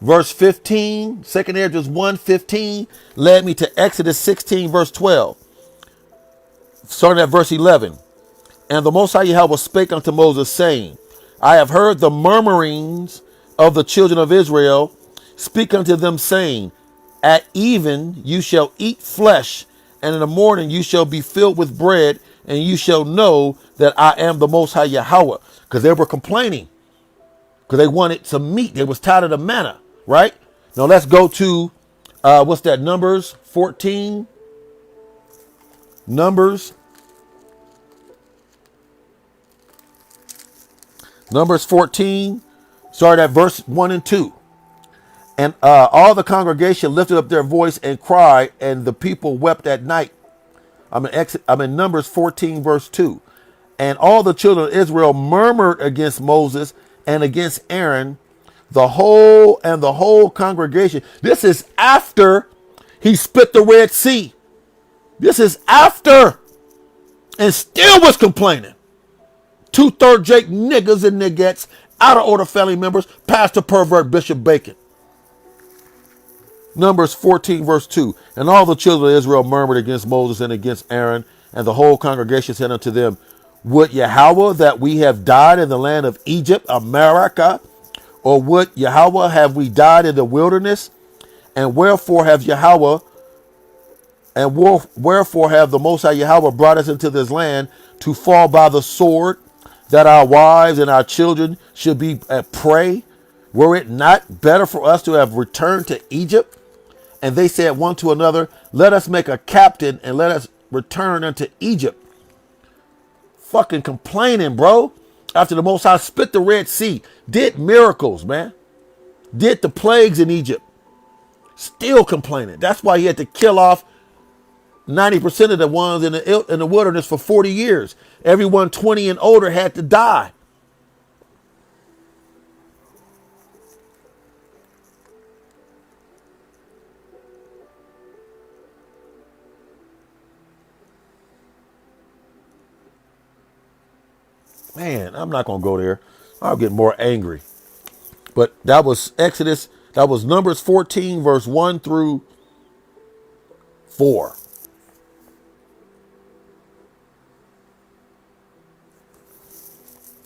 verse 15. Second Esdras 1:15 led me to Exodus 16, verse 12. Starting at verse 11. And the Most High Yahweh spake unto Moses, saying, I have heard the murmurings of the children of Israel. Speak unto them, saying, At even you shall eat flesh, and in the morning you shall be filled with bread, and you shall know that I am the Most High Yahweh. Because they were complaining, because they wanted some meat. They was tired of the manna, right? Now let's go to, what's that, Numbers 14? Numbers 14, start at verse 1 and 2. And all the congregation lifted up their voice and cried, and the people wept at night. I'm in Numbers 14, verse 2. And all the children of Israel murmured against Moses and against Aaron, the whole congregation. This is after he split the Red Sea. This is after, and still was complaining. Two-third Jake niggas and niggettes, out of order family members, pastor pervert Bishop Bacon. Numbers 14, verse 2. And all the children of Israel murmured against Moses and against Aaron, and the whole congregation said unto them, Would Yahweh that we have died in the land of Egypt, America? Or would Yahweh have we died in the wilderness? And wherefore have Yahweh, and wherefore have the Most High Yahweh brought us into this land to fall by the sword, that our wives and our children should be at prey? Were it not better for us to have returned to Egypt? And they said one to another, Let us make a captain and let us return unto Egypt. Fucking complaining, bro. After the Most High split the Red Sea, did miracles, man. Did the plagues in Egypt. Still complaining. That's why he had to kill off 90% of the ones in the wilderness for 40 years. Everyone 20 and older had to die. Man, I'm not going to go there. I'll get more angry. But that was Exodus. That was Numbers 14, verse 1 through 4.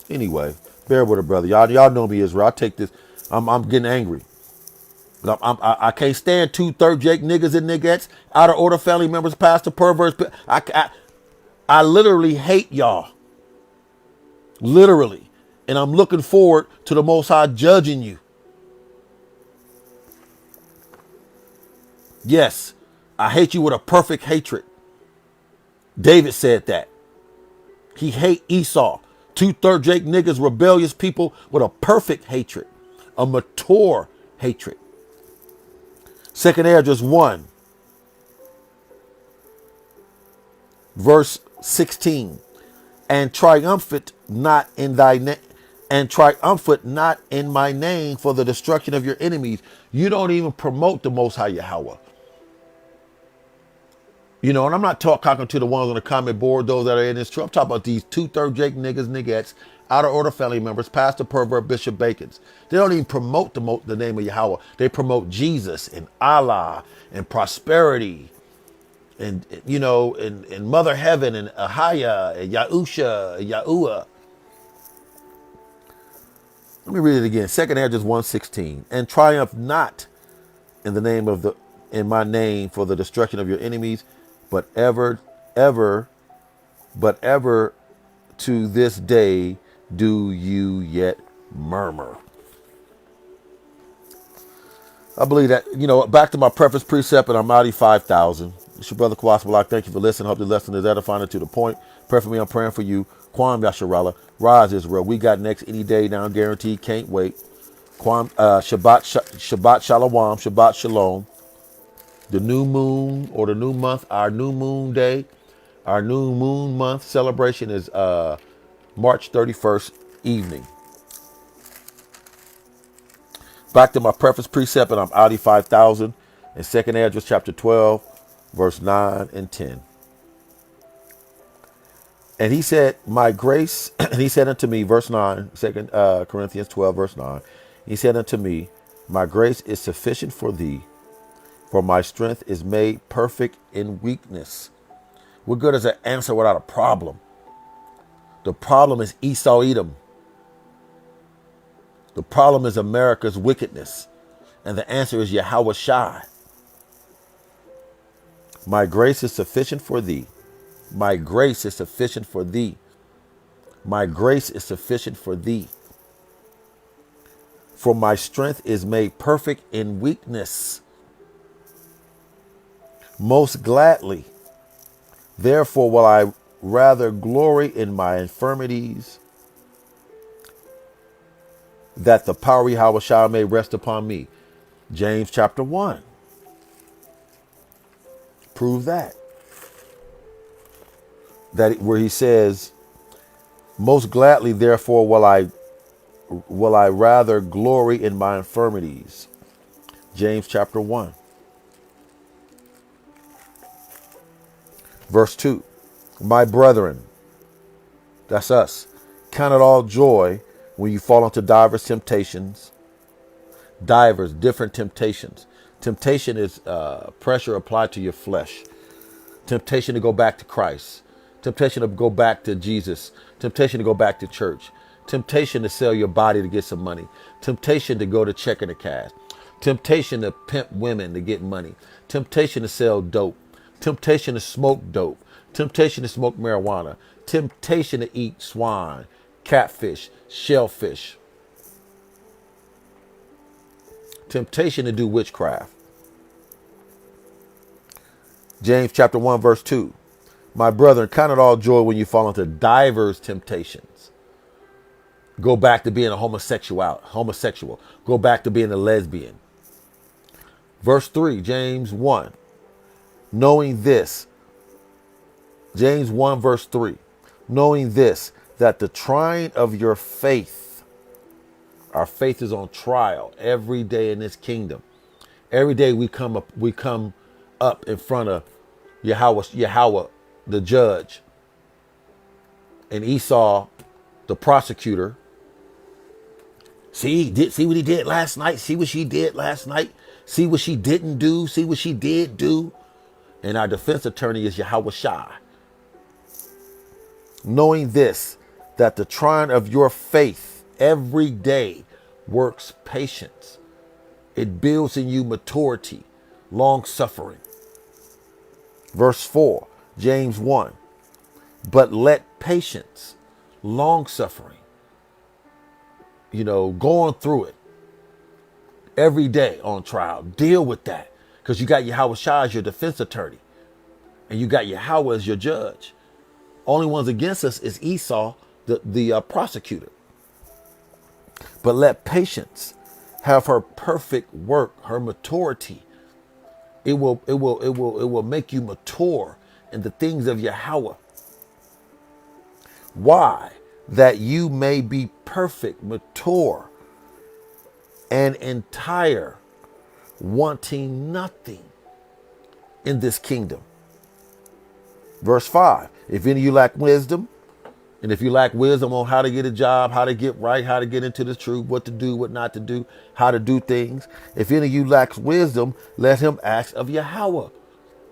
Anyway, bear with it, brother. Y'all know me, Israel. I take this. I'm getting angry. I can't stand two-third Jake niggas and niggettes, out of order family members, pastor perverts. I literally hate y'all. Literally. And I'm looking forward to the Most High judging you. Yes, I hate you with a perfect hatred. David said that. He hate Esau. Two-third Jake niggas, rebellious people with a perfect hatred. A mature hatred. Second Esdras 1, verse 16. And triumphant not in thy name, and triumphant not in my name for the destruction of your enemies. You don't even promote the Most High Yahweh. You know, and I'm not talking to the ones on the comment board, those that are in this truth. I'm talking about these two-third Jake niggas, niggettes, out of order family members, pastor pervert Bishop Bacons. They don't even promote the name of Yahweh. They promote Jesus and Allah and prosperity and, you know, and Mother Heaven and Ahaya and Yahusha and Yahuwah. Let me read it again. Second Esdras 1:16. And triumph not in the name of in my name for the destruction of your enemies, but ever to this day do you yet murmur. I believe that, you know, back to my preface precept, and I'm out 5,000. It's your brother Kawasi Block. Thank you for listening. Hope the lesson is edifying and to the point. Pray for me. I'm praying for you. Kwam Yasharala. Rise Israel. We got next any day now. Guaranteed. Can't wait. Kwam, Shabbat Shalom. Shabbat Shalom. The new moon or the new month. Our new moon day. Our new moon month celebration is March 31st evening. Back to my preface precept, and I'm Audi 5000 in 2nd Esdras chapter 12, verse 9 and 10. And he said, my grace, and he said unto me, verse 9, 2 Corinthians 12, verse 9, he said unto me, my grace is sufficient for thee, for my strength is made perfect in weakness. What good is an answer without a problem? The problem is Esau Edom. The problem is America's wickedness. And the answer is Yahweh Shai. My grace is sufficient for thee. My grace is sufficient for thee. My grace is sufficient for thee. For my strength is made perfect in weakness. Most gladly, therefore, will I rather glory in my infirmities, that the power of Yahweh Shai may rest upon me. James chapter 1. Prove that. Where he says, most gladly, therefore, will I rather glory in my infirmities. James chapter 1. Verse 2. My brethren, that's us, count it all joy when you fall into divers temptations. Divers, different temptations. Temptation is pressure applied to your flesh. Temptation to go back to Christ. Temptation to go back to Jesus. Temptation to go back to church. Temptation to sell your body to get some money. Temptation to go to checking the cash. Temptation to pimp women to get money. Temptation to sell dope. Temptation to smoke dope. Temptation to smoke marijuana. Temptation to eat swine, catfish, shellfish. Temptation to do witchcraft. James chapter 1, verse 2. My brethren, count it all joy when you fall into divers temptations. Go back to being a homosexual. Go back to being a lesbian. Verse 3, James 1. Knowing this. James 1, verse 3. Knowing this, that the trying of your faith, our faith is on trial every day in this kingdom. Every day we come up in front of Yahweh, the judge, and Esau, the prosecutor. See what he did last night. See what she did last night. See what she didn't do. See what she did do. And our defense attorney is Yahweh Shai. Knowing this, that the trying of your faith every day works patience. It builds in you maturity, long suffering. Verse 4, James 1. But let patience, long suffering, going through it every day on trial, deal with that. Because you got Yahweh Shai as your defense attorney. And you got Yahweh as your judge. Only ones against us is Esau, the prosecutor. But let patience have her perfect work, her maturity. It will make you mature in the things of Yahweh. Why? That you may be perfect, mature, and entire, wanting nothing in this kingdom. Verse 5, if any of you lack wisdom, and if you lack wisdom on how to get a job, how to get right, how to get into the truth, what to do, what not to do, how to do things. If any of you lacks wisdom, let him ask of Yahweh.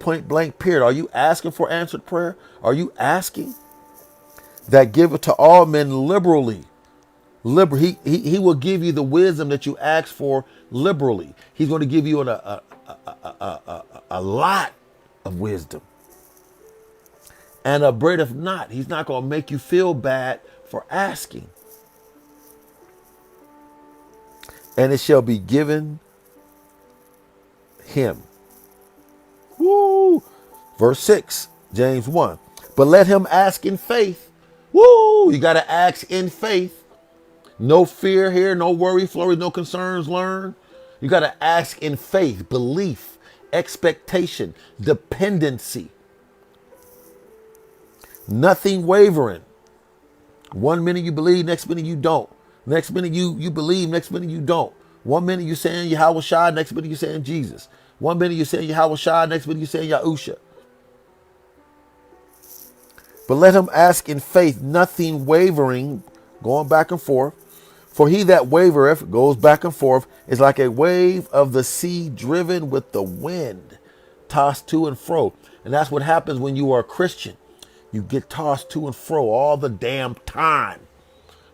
Point blank, period. Are you asking for answered prayer? Are you asking? That giveth to all men liberally. He will give you the wisdom that you ask for liberally. He's going to give you a lot of wisdom. And upbraideth not. He's not going to make you feel bad for asking. And it shall be given him. Woo! Verse 6, James 1. But let him ask in faith. Woo! You got to ask in faith. No fear here, no worry, flurry, no concerns learned. You got to ask in faith, belief, expectation, dependency. Nothing wavering. One minute you believe, next minute you don't. Next minute you believe, next minute you don't. One minute you're saying Yahweh Shai, next minute you're saying Jesus. One minute you're saying Yahweh Shai, next minute you're saying Yahusha. But let him ask in faith, nothing wavering, going back and forth. For he that wavereth, goes back and forth, is like a wave of the sea driven with the wind, tossed to and fro. And that's what happens when you are a Christian. You get tossed to and fro all the damn time.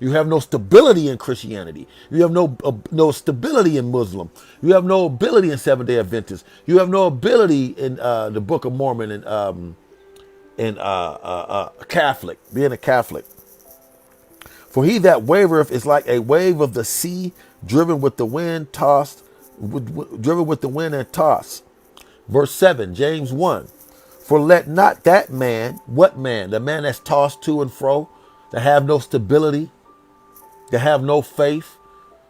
You have no stability in Christianity. You have no stability in Muslim. You have no ability in Seventh-day Adventists. You have no ability in the Book of Mormon and Catholic, being a Catholic. For he that wavereth is like a wave of the sea, driven with the wind, driven with the wind and tossed. Verse 7, James 1. For let not that man, what man? The man that's tossed to and fro, that have no stability, that have no faith,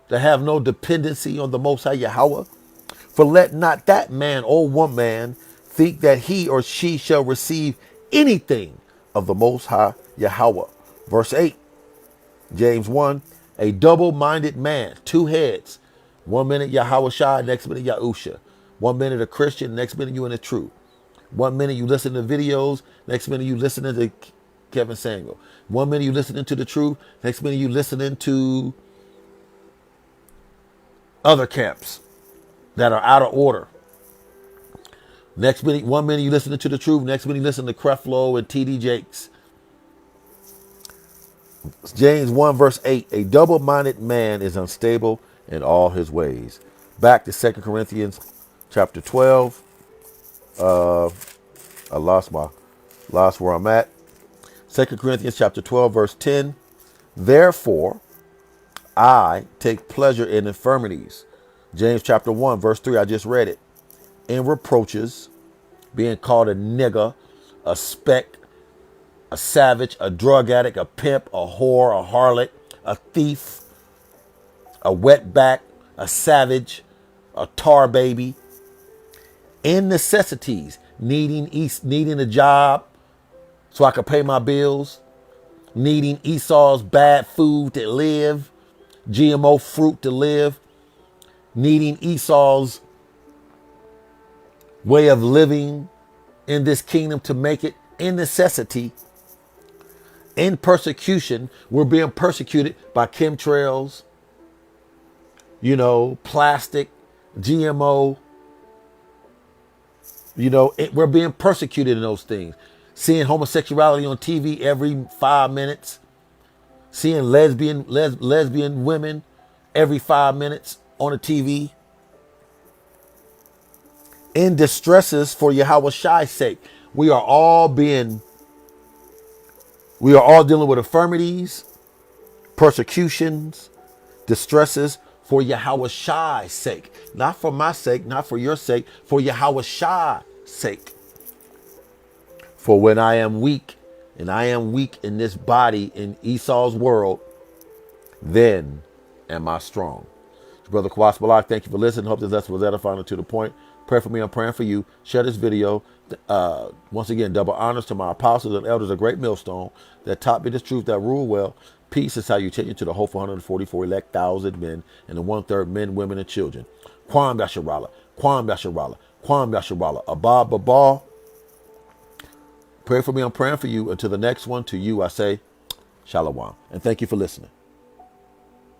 that have no dependency on the Most High Yahweh. For let not that man or woman think that he or she shall receive anything of the Most High Yahweh. Verse 8, James 1, a double-minded man, two heads. 1 minute Yahweh Shai, next minute Yahusha. 1 minute a Christian, next minute you in the truth. 1 minute you listen to videos, next minute you listening to Kevin Samuel. 1 minute you listening to the truth, next minute you listening to other camps that are out of order. Next minute, 1 minute you listening to the truth, next minute you listen to Creflo and TD Jakes. James 1 verse 8, a double-minded man is unstable in all his ways. Back to 2 Corinthians chapter 12. I lost where I'm at. 2 Corinthians chapter 12 verse 10. Therefore, I take pleasure in infirmities. James chapter 1 verse 3, I just read it. In reproaches, being called a nigger, a speck, a savage, a drug addict, a pimp, a whore, a harlot, a thief, a wetback, a savage, a tar baby. In necessities, needing a job so I could pay my bills, needing Esau's bad food to live, GMO fruit to live, needing Esau's way of living in this kingdom to make it, in necessity, in persecution. We're being persecuted by chemtrails, plastic, GMO. We're being persecuted in those things. Seeing homosexuality on TV every 5 minutes. Seeing lesbian women every 5 minutes on the TV. In distresses for Yahweh Shai's sake. We are all dealing with infirmities, persecutions, distresses for Yahweh Shai's sake. Not for my sake, not for your sake, for Yahweh Shai's sake. For when I am weak, and I am weak in this body in Esau's world, then am I strong. Brother Kwas Balak, thank you for listening. Hope this lesson was edifying to the point. Pray for me, I'm praying for you. Share this video. Once again, double honors to my apostles and elders of Great Millstone that taught me this truth that rule well. Peace is how you change into the hopeful 144 elect thousand men and the 1/3 men, women, and children. Kwam Yasharala, Kwam Yasharala, Kwam Yasharala, Abba Baba. Pray for me, I'm praying for you. Until the next one, to you I say, Shalom. And thank you for listening.